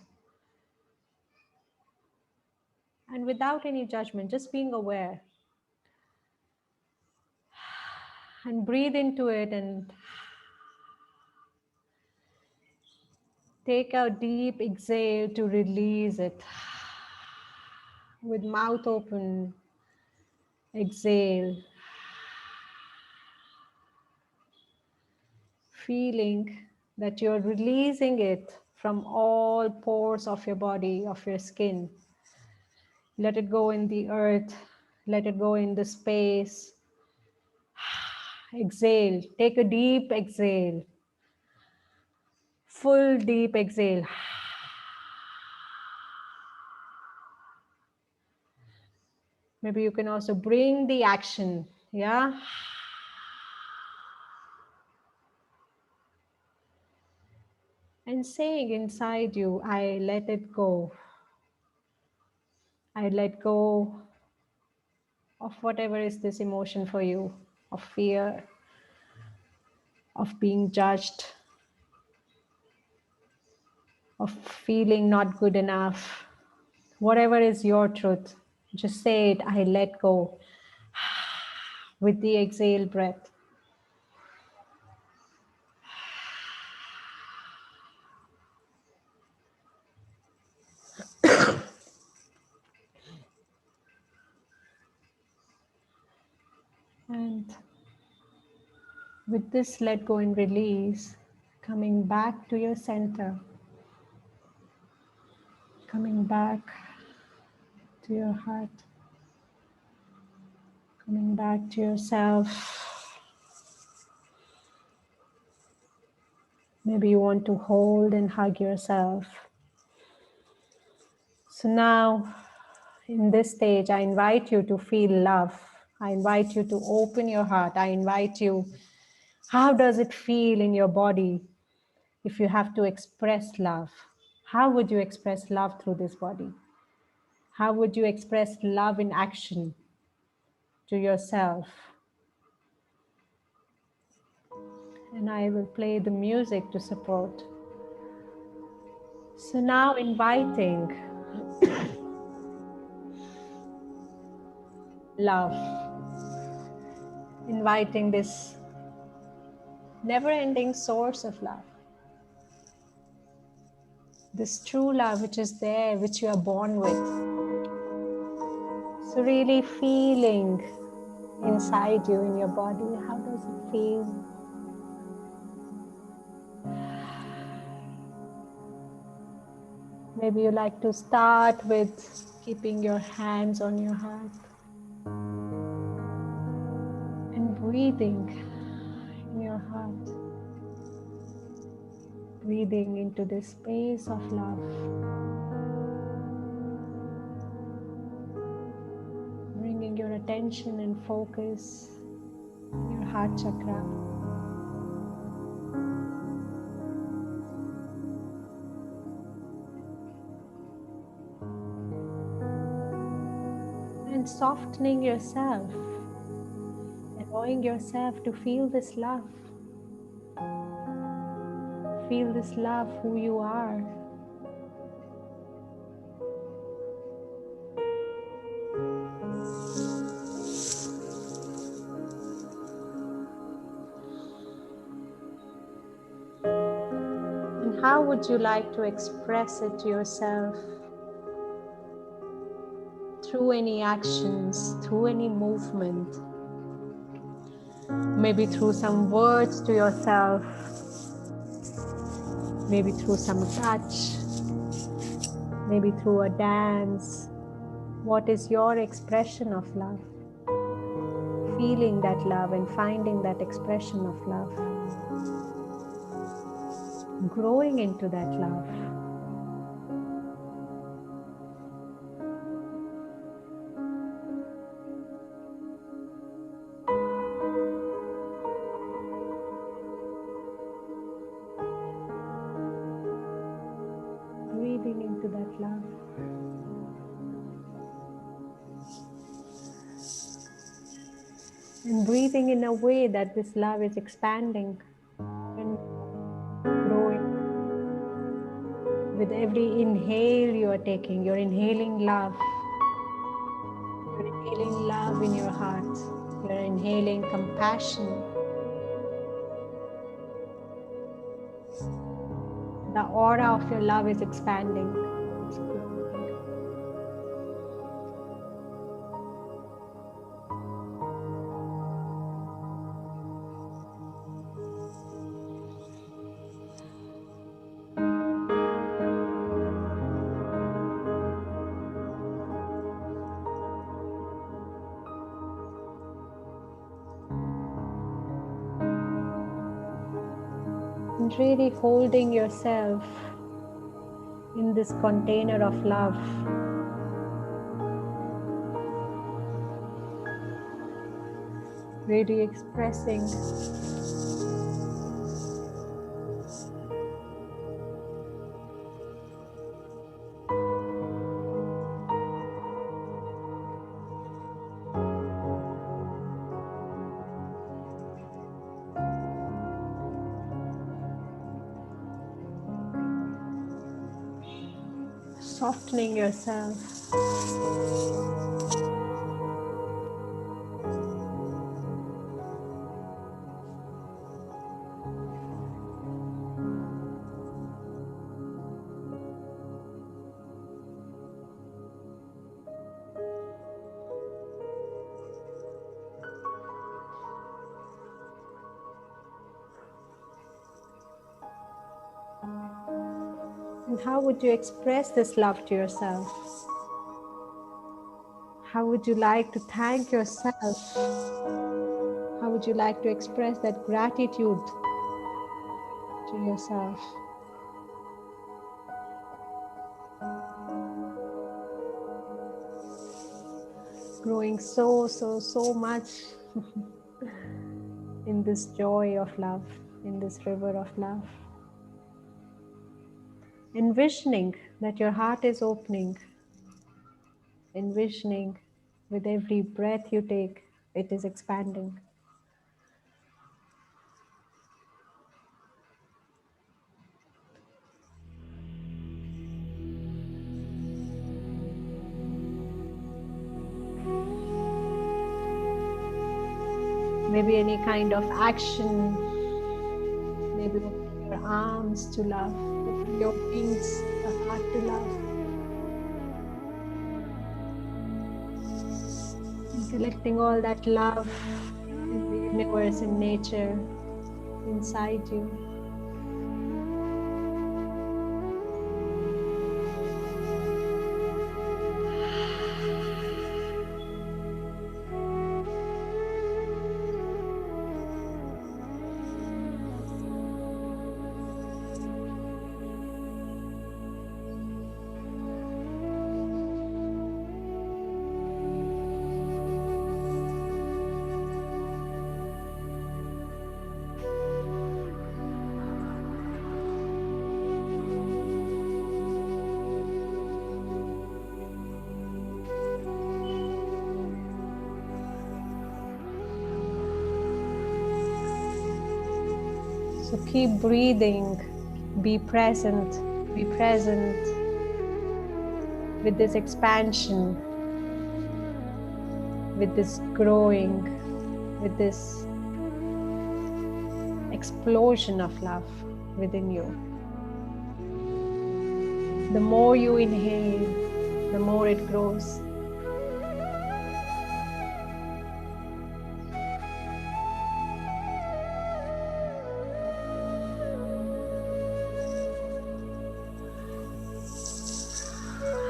And without any judgment, just being aware. And breathe into it and take a deep exhale to release it. With mouth open, exhale. Feeling that you're releasing it from all pores of your body, of your skin. Let it go in the earth. Let it go in the space. Exhale. Take a deep exhale. Full deep exhale. Maybe you can also bring the action, yeah? And saying inside you, I let it go. I let go of whatever is this emotion for you, of fear, of being judged, of feeling not good enough. Whatever is your truth, just say it, I let go, with the exhale breath. And with this let go and release, coming back to your center, coming back to your heart, coming back to yourself. Maybe you want to hold and hug yourself. So now, in this stage, I invite you to feel love. I invite you to open your heart. I invite you, how does it feel in your body if you have to express love? How would you express love through this body? How would you express love in action to yourself? And I will play the music to support. So now inviting love, inviting this never-ending source of love, this true love which is there, which you are born with. So really feeling inside you, in your body, how does it feel? Maybe you like to start with keeping your hands on your heart and breathing in your heart, breathing into this space of love, bringing your attention and focus in your heart chakra. And softening yourself, allowing yourself to feel this love. Feel this love, who you are. And how would you like to express it to yourself? Through any actions, through any movement. Maybe through some words to yourself. Maybe through some touch. Maybe through a dance. What is your expression of love? Feeling that love and finding that expression of love. Growing into that love. Breathing into that love. And breathing in a way that this love is expanding and growing. With every inhale you are taking, you're inhaling love. You're inhaling love in your heart. You're inhaling compassion. The aura of your love is expanding. It's growing. And really holding yourself in this container of love. really expressing softening yourself. And how would you express this love to yourself? How would you like to thank yourself? How would you like to express that gratitude to yourself? Growing so much in this joy of love, in this river of love. Envisioning that your heart is opening, envisioning with every breath you take, it is expanding. Maybe any kind of action, maybe opening your arms to love, opening your wings, your heart to love, and collecting all that love in the universe, in nature, inside you. So keep breathing, be present with this expansion, with this growing, with this explosion of love within you. The more you inhale, the more it grows.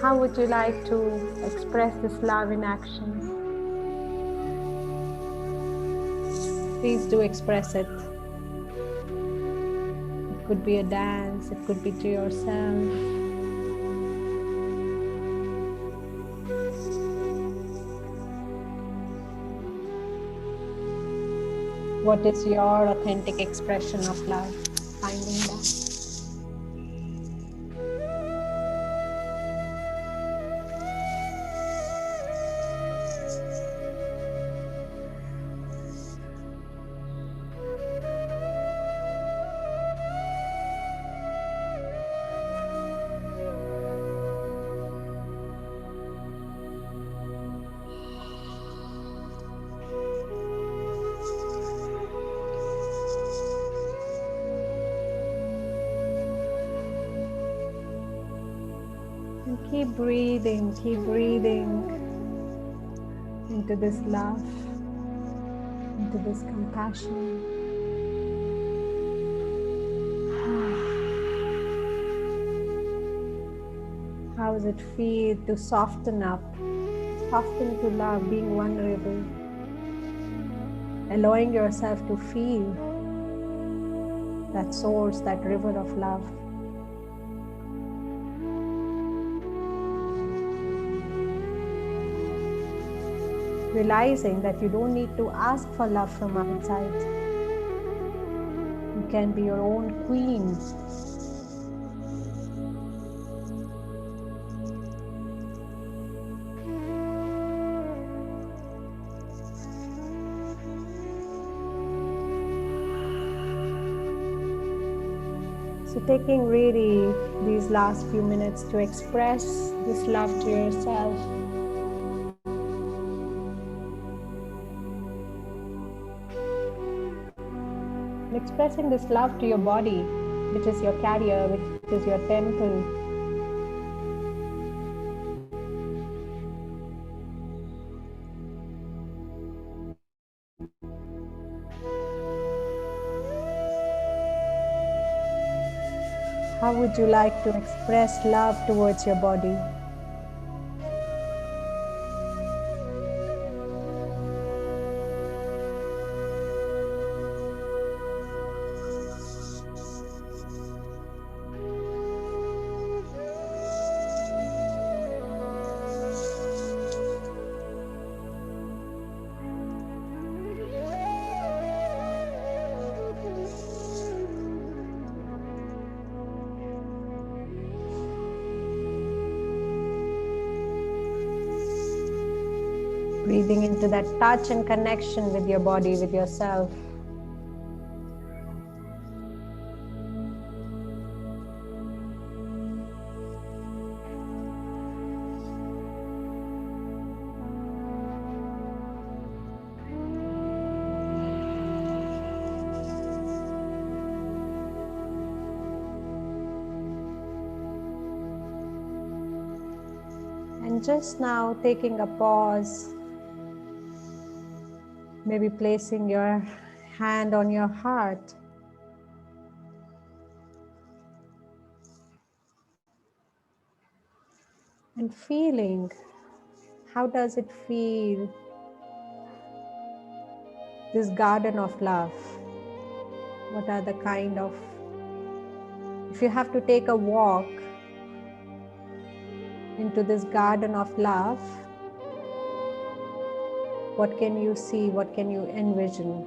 How would you like to express this love in action? Please do express it. It could be a dance, it could be to yourself. What is your authentic expression of love? Finding that. And keep breathing into this love, into this compassion. How does it feel to soften up, soften to love, being vulnerable, allowing yourself to feel that source, that river of love. realizing that you don't need to ask for love from outside. You can be your own queen. So taking really these last few minutes to express this love to yourself. And expressing this love to your body, which is your carrier, which is your temple. How would you like to express love towards your body? Breathing into that touch and connection with your body, with yourself. And just now taking a pause, maybe placing your hand on your heart. And feeling, how does it feel, this garden of love? What are the kind of, if you have to take a walk into this garden of love, what can you see? What can you envision?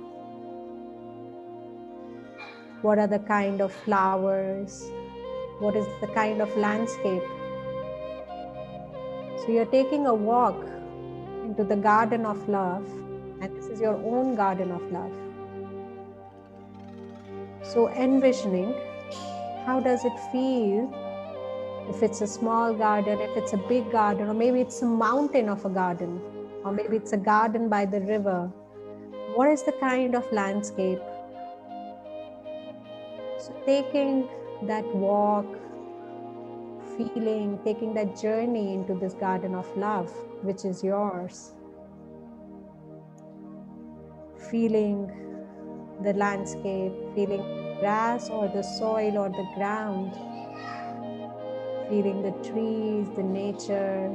What are the kind of flowers? What is the kind of landscape? So you're taking a walk into the garden of love, and this is your own garden of love. So envisioning, how does it feel if it's a small garden, if it's a big garden, or maybe it's a mountain of a garden, or maybe it's a garden by the river. What is the kind of landscape? So taking that walk, feeling, taking that journey into this garden of love, which is yours. Feeling the landscape, feeling the grass or the soil or the ground, feeling the trees, the nature,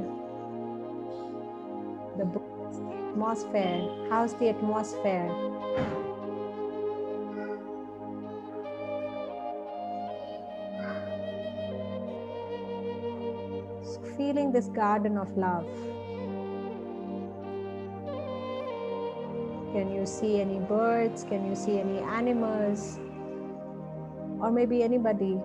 the birds, the atmosphere. How's the atmosphere? So feeling this garden of love. Can you see any birds? Can you see any animals? Or maybe anybody?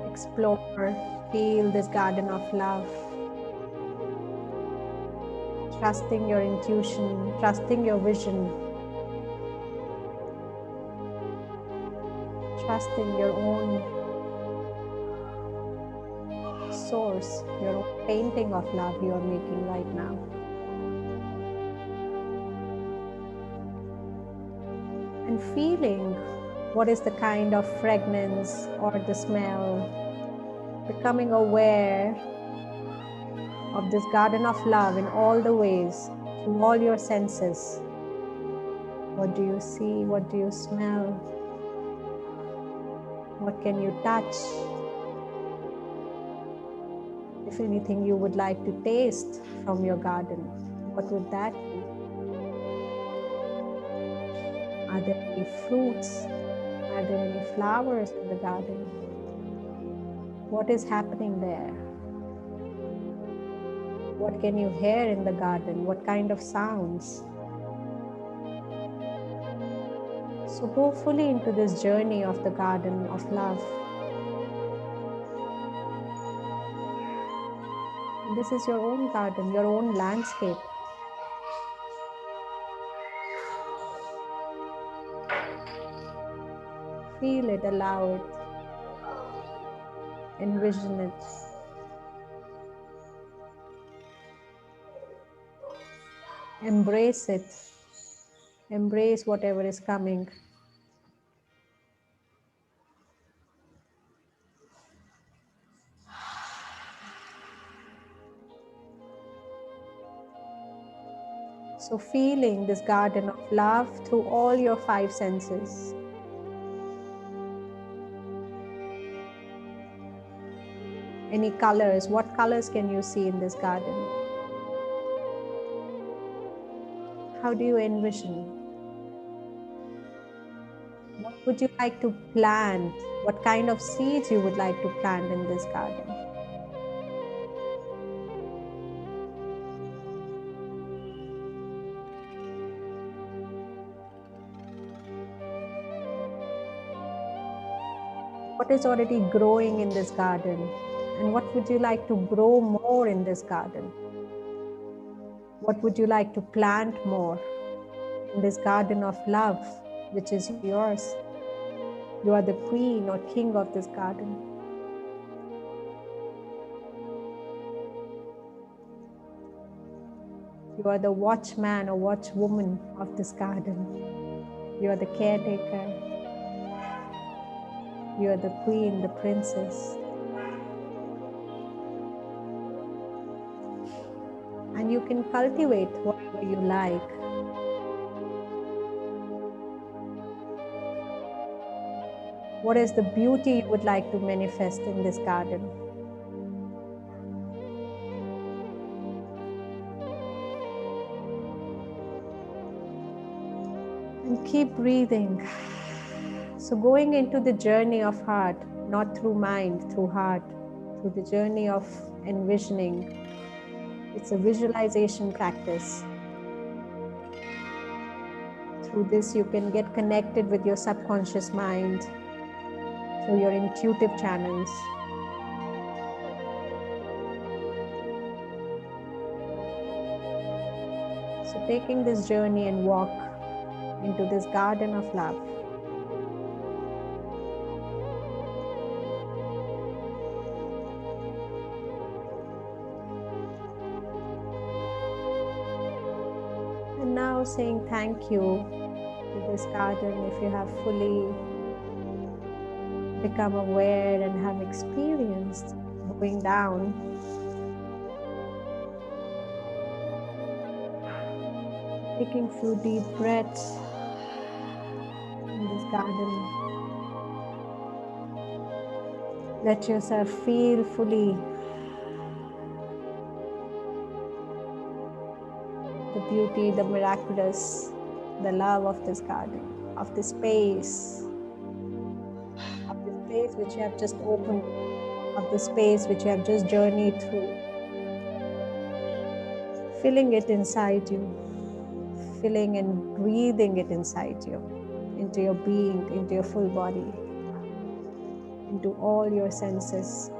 Explore, feel this garden of love. Trusting your intuition, trusting your vision, trusting your own source, your own painting of love you are making right now. And feeling what is the kind of fragrance or the smell, becoming aware of this garden of love in all the ways, through all your senses. What do you see? What do you smell? What can you touch? If anything you would like to taste from your garden, what would that be? Are there any fruits? Are there any flowers in the garden? What is happening there? What can you hear in the garden? What kind of sounds? So go fully into this journey of the garden of love. And this is your own garden, your own landscape. Feel it, allow it, envision it. Embrace it. Embrace whatever is coming. So feeling this garden of love through all your 5 senses. Any colors? What colors can you see in this garden? How do you envision? What would you like to plant? What kind of seeds you would like to plant in this garden? What is already growing in this garden? And what would you like to grow more in this garden? What would you like to plant more in this garden of love, which is yours? You are the queen or king of this garden. You are the watchman or watchwoman of this garden. You are the caretaker. You are the queen, the princess. And you can cultivate whatever you like. What is the beauty you would like to manifest in this garden? And keep breathing. So going into the journey of heart, not through mind, through heart, through the journey of envisioning. It's a visualization practice. Through this, you can get connected with your subconscious mind, through your intuitive channels. So taking this journey and walk into this garden of love. And now saying thank you to this garden if you have fully become aware and have experienced going down. Taking few deep breaths in this garden. Let yourself feel fully the beauty, the miraculous, the love of this garden, of this space, which you have just opened, of the space which you have just journeyed through. Feeling it inside you, feeling and breathing it inside you, into your being, into your full body, into all your senses.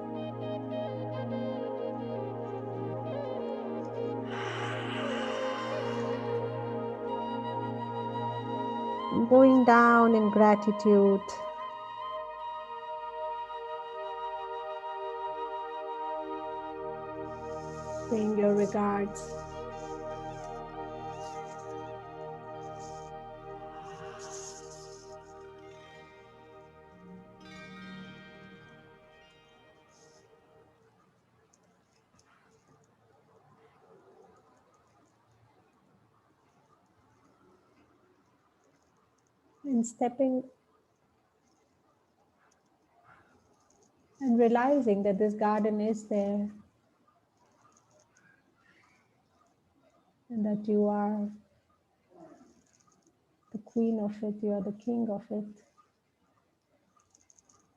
Going down in gratitude. Paying your regards. And stepping and realizing that this garden is there and that you are the queen of it, you are the king of it.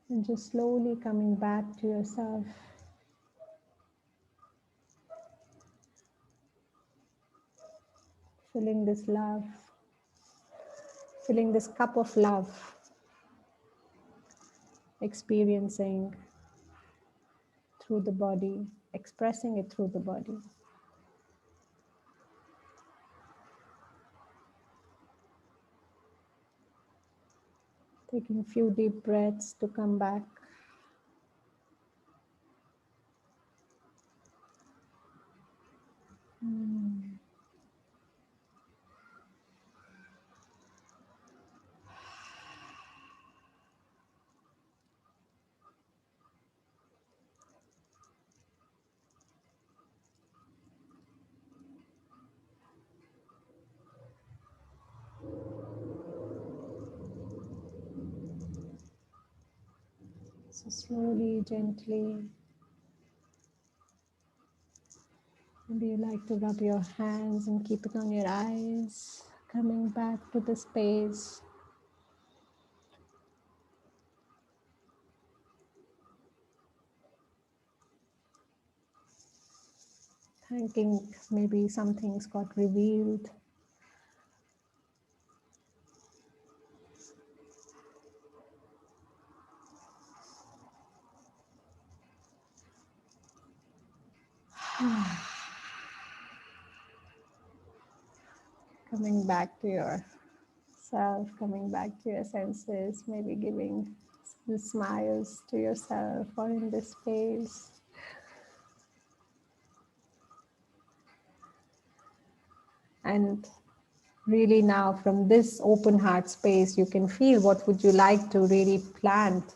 And just slowly coming back to yourself, filling this love, filling this cup of love, experiencing through the body, expressing it through the body. Taking a few deep breaths to come back. So slowly, gently, maybe you like to rub your hands and keep it on your eyes, coming back to the space. Thanking maybe some things got revealed. Coming back to yourself, coming back to your senses, maybe giving some smiles to yourself or in this space. And really now from this open heart space, you can feel what would you like to really plant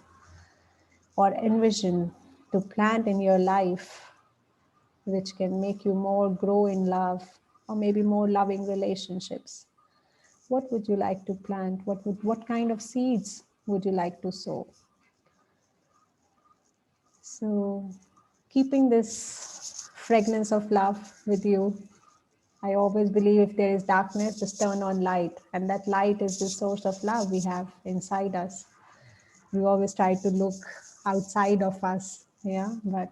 or envision to plant in your life, which can make you more grow in love or maybe more loving relationships. What would you like to plant? What kind of seeds would you like to sow? So keeping this fragrance of love with you, I always believe if there is darkness, just turn on light. And that light is the source of love we have inside us. We always try to look outside of us, yeah, but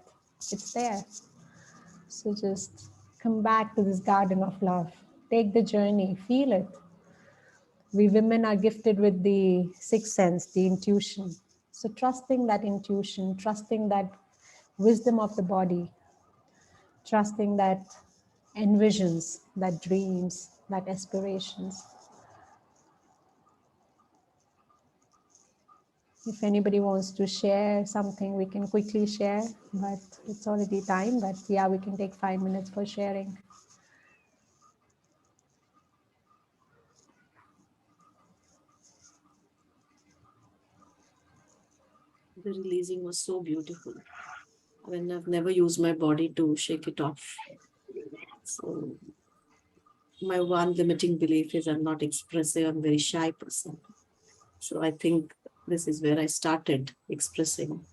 it's there. So just come back to this garden of love. Take the journey, feel it. We women are gifted with the sixth sense, the intuition. So trusting that intuition, trusting that wisdom of the body, trusting that envisions, that dreams, that aspirations. If anybody wants to share something, we can quickly share, but it's already time. But yeah, we can take 5 minutes for sharing. The releasing was so beautiful. I mean, I've never used my body to shake it off. So my one limiting belief is I'm not expressive, I'm a very shy person. So I think this is where I started expressing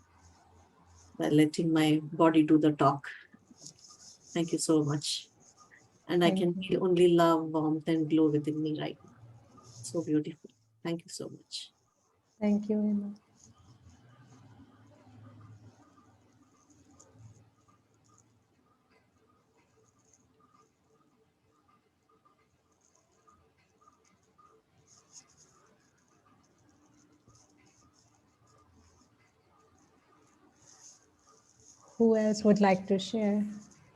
by letting my body do the talk. Thank you so much. And I Thank can you. feel only love, warmth, and glow within me right now. So beautiful. Thank you so much. Thank you, Emma. Who else would like to share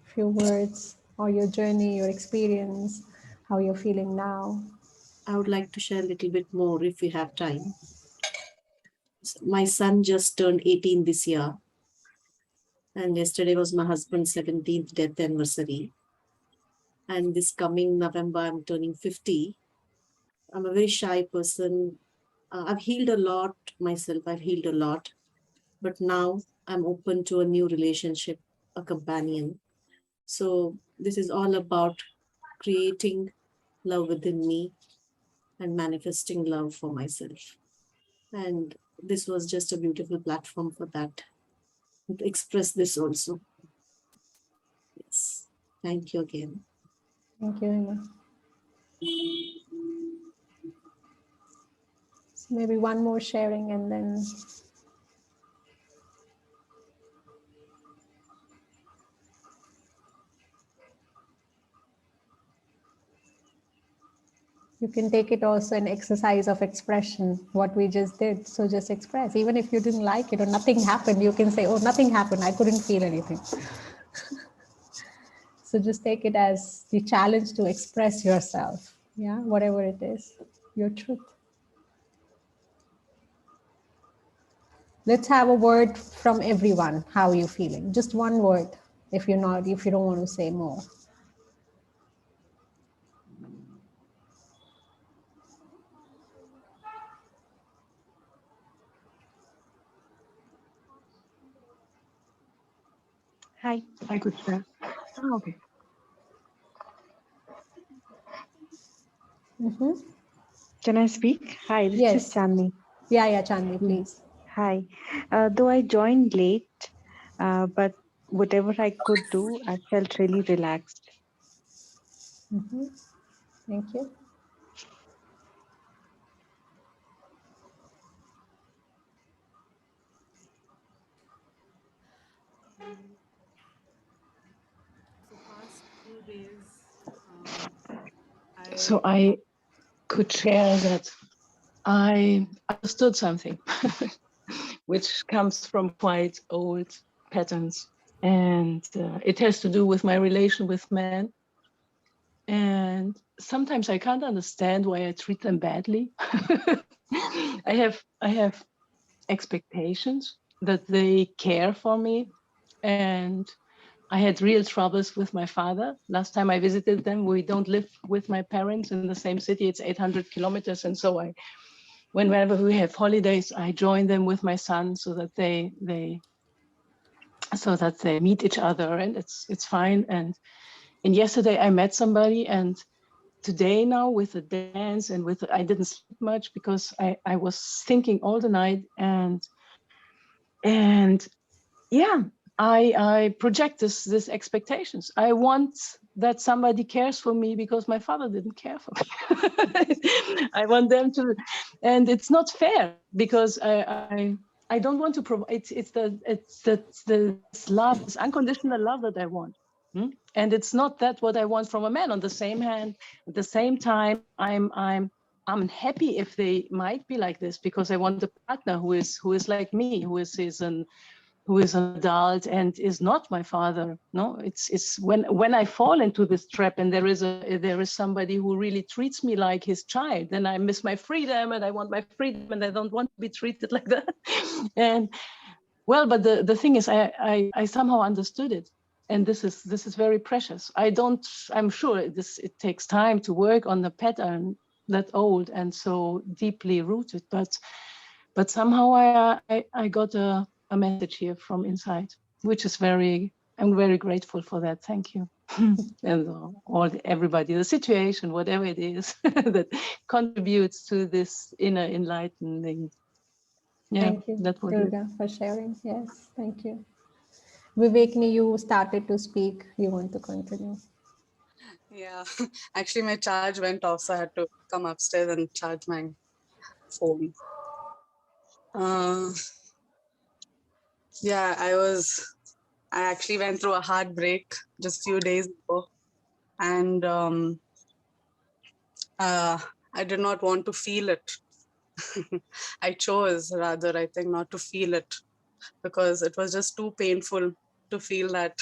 a few words or your journey, your experience, how you're feeling now? I would like to share a little bit more if we have time. My son just turned 18 this year, and yesterday was my husband's 17th death anniversary. And this coming November, I'm turning 50. I'm a very shy person. I've healed a lot myself, I've healed a lot, but now I'm open to a new relationship, a companion. So, this is all about creating love within me and manifesting love for myself. And this was just a beautiful platform for that. to express this also. Yes. Thank you again. Thank you, Hema. So maybe one more sharing and then you can take it also an exercise of expression, what we just did. So just express. Even if you didn't like it or nothing happened, you can say, oh, nothing happened. I couldn't feel anything. So just take it as the challenge to express yourself. Yeah, whatever it is, your truth. Let's have a word from everyone. How are you feeling? Just one word if if you don't want to say more. Hi, I could share. Oh, okay. Mm-hmm. Can I speak? Hi, this is Yes. Chandni. Yeah, Chandni, Hmm. please. Hi. Though I joined late, but whatever I could do, I felt really relaxed. Mm-hmm. Thank you. So past few days, So I I could share that I understood something, which comes from quite old patterns. And it has to do with my relation with men. And sometimes I can't understand why I treat them badly. I have expectations that they care for me. And I had real troubles with my father. Last time I visited them, we don't live with my parents in the same city. It's 800 kilometers. And so whenever we have holidays, I join them with my son so that they meet each other, and it's fine. And yesterday I met somebody, and today now with the dance and I didn't sleep much because I was thinking all the night, and yeah, I project this expectations. I want that somebody cares for me because my father didn't care for me. I want them to, and it's not fair because I don't want to provide. It's this love, this unconditional love that I want. And it's not that what I want from a man. On the same hand, at the same time, I'm happy if they might be like this because I want a partner who is like me, who is an adult and is not my father. No, it's when I fall into this trap and there is somebody who really treats me like his child, then I miss my freedom and I want my freedom and I don't want to be treated like that. And well, but the thing is, I somehow understood it, and this is very precious. I'm sure it takes time to work on the pattern that old and so deeply rooted, but somehow I got a message here from inside, which is I'm very grateful for that. Thank you. And everybody, the situation, whatever it is that contributes to this inner enlightening. Yeah, Thank you, that was it. Durga, for sharing. Yes, thank you. Vivekni, you started to speak. You want to continue? Yeah, actually, my charge went off, so I had to come upstairs and charge my phone. Uh, yeah, I actually went through a heartbreak just few days ago, and I did not want to feel it. I chose, rather, I think, not to feel it because it was just too painful to feel that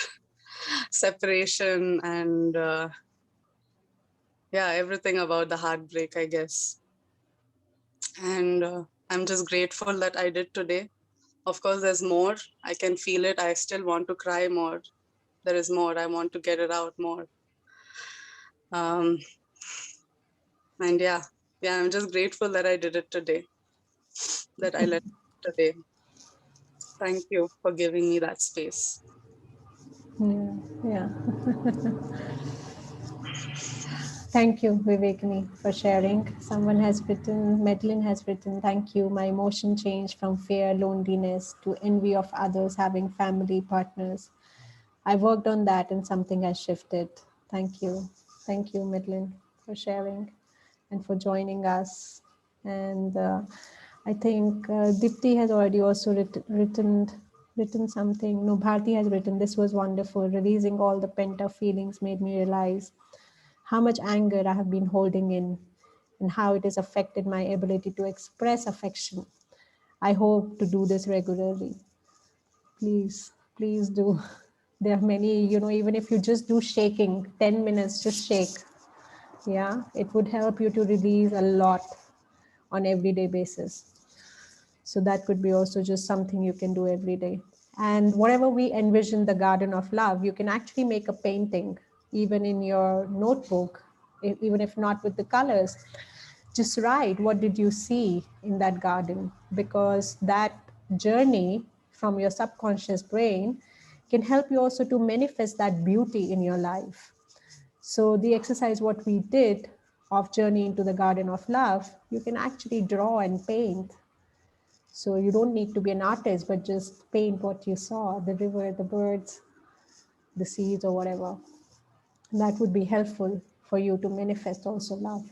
separation and yeah, everything about the heartbreak, I guess. And I'm just grateful that I did today. Of course, there's more. I can feel it. I still want to cry more. There is more. I want to get it out more. Um, and I'm just grateful that I did it today, that I let it today. Thank you for giving me that space. Yeah, yeah. Thank you, Vivekini, for sharing. Someone has written, Madeline has written, thank you. My emotion changed from fear, loneliness to envy of others having family partners. I worked on that and something has shifted. Thank you. Thank you, Madeline, for sharing and for joining us. And I think Dipti has already also written something. No, Bharti has written, this was wonderful. Releasing all the pent-up feelings made me realize how much anger I have been holding in and how it has affected my ability to express affection. I hope to do this regularly. Please, please do. There are many, even if you just do shaking, 10 minutes, just shake. Yeah, it would help you to release a lot on everyday basis. So that could be also just something you can do every day. And whatever we envision the garden of love, you can actually make a painting, even in your notebook, even if not with the colors. Just write, what did you see in that garden? Because that journey from your subconscious brain can help you also to manifest that beauty in your life. So the exercise, what we did of journey into the garden of love, you can actually draw and paint. So you don't need to be an artist, but just paint what you saw, the river, the birds, the seeds or whatever. And that would be helpful for you to manifest also love.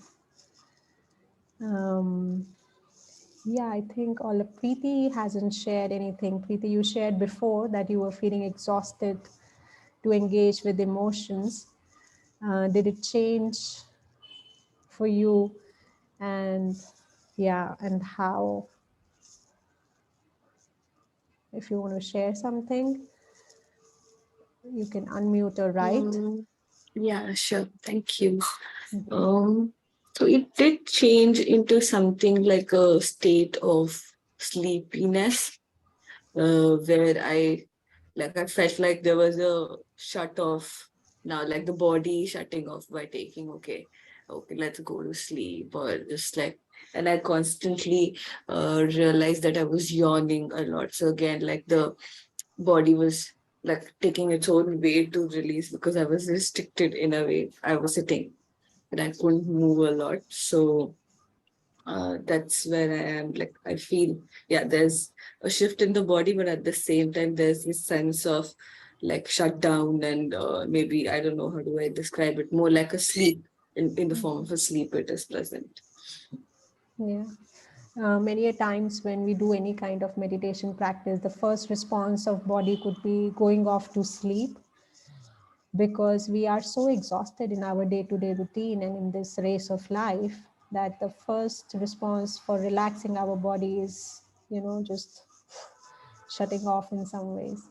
Yeah, I think all of Preeti hasn't shared anything. Preeti, you shared before that you were feeling exhausted to engage with emotions. Did it change for you? And yeah, and how? If you want to share something, you can unmute or write. Yeah, sure. Thank you. Um, so it did change into something like a state of sleepiness, where I felt like there was a shut off now, like the body shutting off by taking, okay, let's go to sleep, or just like, and I constantly realized that I was yawning a lot. So again, like the body was like taking its own way to release because I was restricted in a way. I was sitting and I couldn't move a lot. So that's where I am. Like I feel, yeah, there's a shift in the body, but at the same time, there's this sense of like shut down and maybe I don't know how do I describe it, more like a sleep in the form of a sleep. It is present. Yeah. Many a times when we do any kind of meditation practice, the first response of body could be going off to sleep, because we are so exhausted in our day-to-day routine and in this race of life that the first response for relaxing our body is, just shutting off in some ways.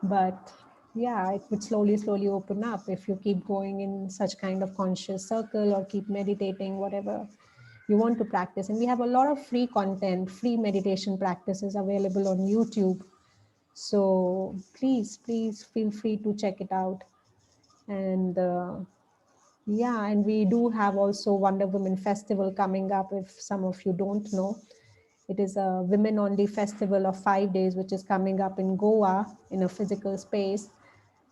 But yeah, it would slowly open up if you keep going in such kind of conscious circle or keep meditating, whatever you want to practice. And we have a lot of free content, free meditation practices available on YouTube. So please feel free to check it out. And yeah, and we do have also Wonder Women Festival coming up, if some of you don't know. It is a women only festival of 5 days, which is coming up in Goa in a physical space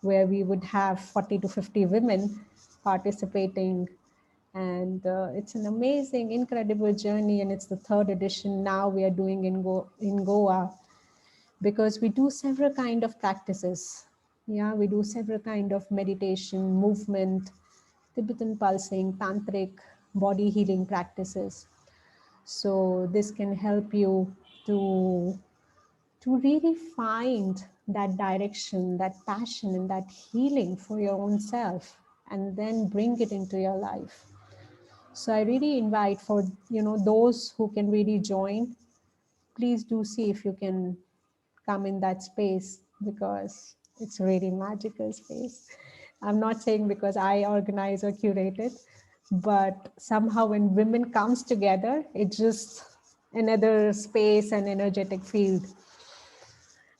where we would have 40 to 50 women participating. And it's an amazing, incredible journey. And it's the third edition now we are doing in Goa, because we do several kind of practices. Yeah, we do several kind of meditation, movement, Tibetan pulsing, tantric, body healing practices. So this can help you to really find that direction, that passion, and that healing for your own self, and then bring it into your life. So I really invite for those who can really join, please do see if you can come in that space, because it's a really magical space. I'm not saying because I organize or curate it, but somehow when women comes together, it's just another space and energetic field.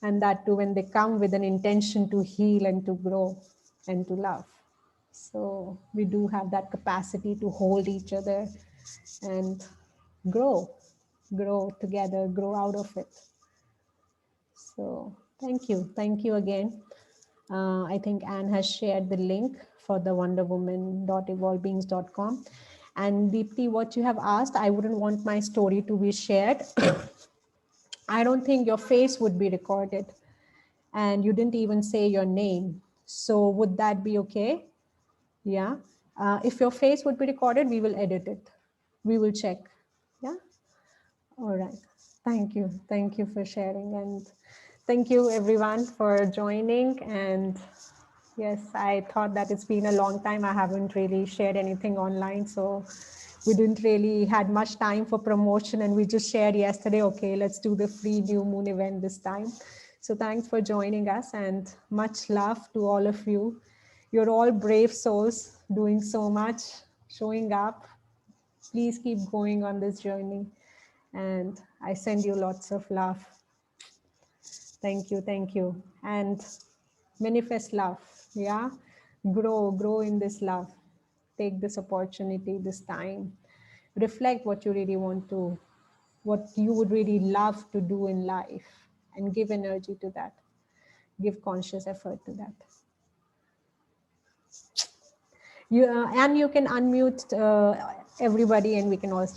And that too when they come with an intention to heal and to grow and to love. So we do have that capacity to hold each other and grow together, grow out of it. So thank you again. I think Anne has shared the link for the wonderwoman.evolvebeings.com. And Deepti, what you have asked, I wouldn't want my story to be shared. I don't think your face would be recorded, and you didn't even say your name. So would that be okay? Yeah. If your face would be recorded, we will edit it. We will check. Yeah. All right. Thank you. Thank you for sharing. And thank you everyone for joining. And yes, I thought that it's been a long time. I haven't really shared anything online. So we didn't really had much time for promotion, and we just shared yesterday, okay, let's do the free new moon event this time. So thanks for joining us, and much love to all of you. You're all brave souls, doing so much, showing up. Please keep going on this journey. And I send you lots of love. Thank you. Thank you. And manifest love. Yeah. Grow in this love. Take this opportunity, this time. Reflect what you really want to, what you would really love to do in life, and give energy to that. Give conscious effort to that. And you can unmute everybody, and we can also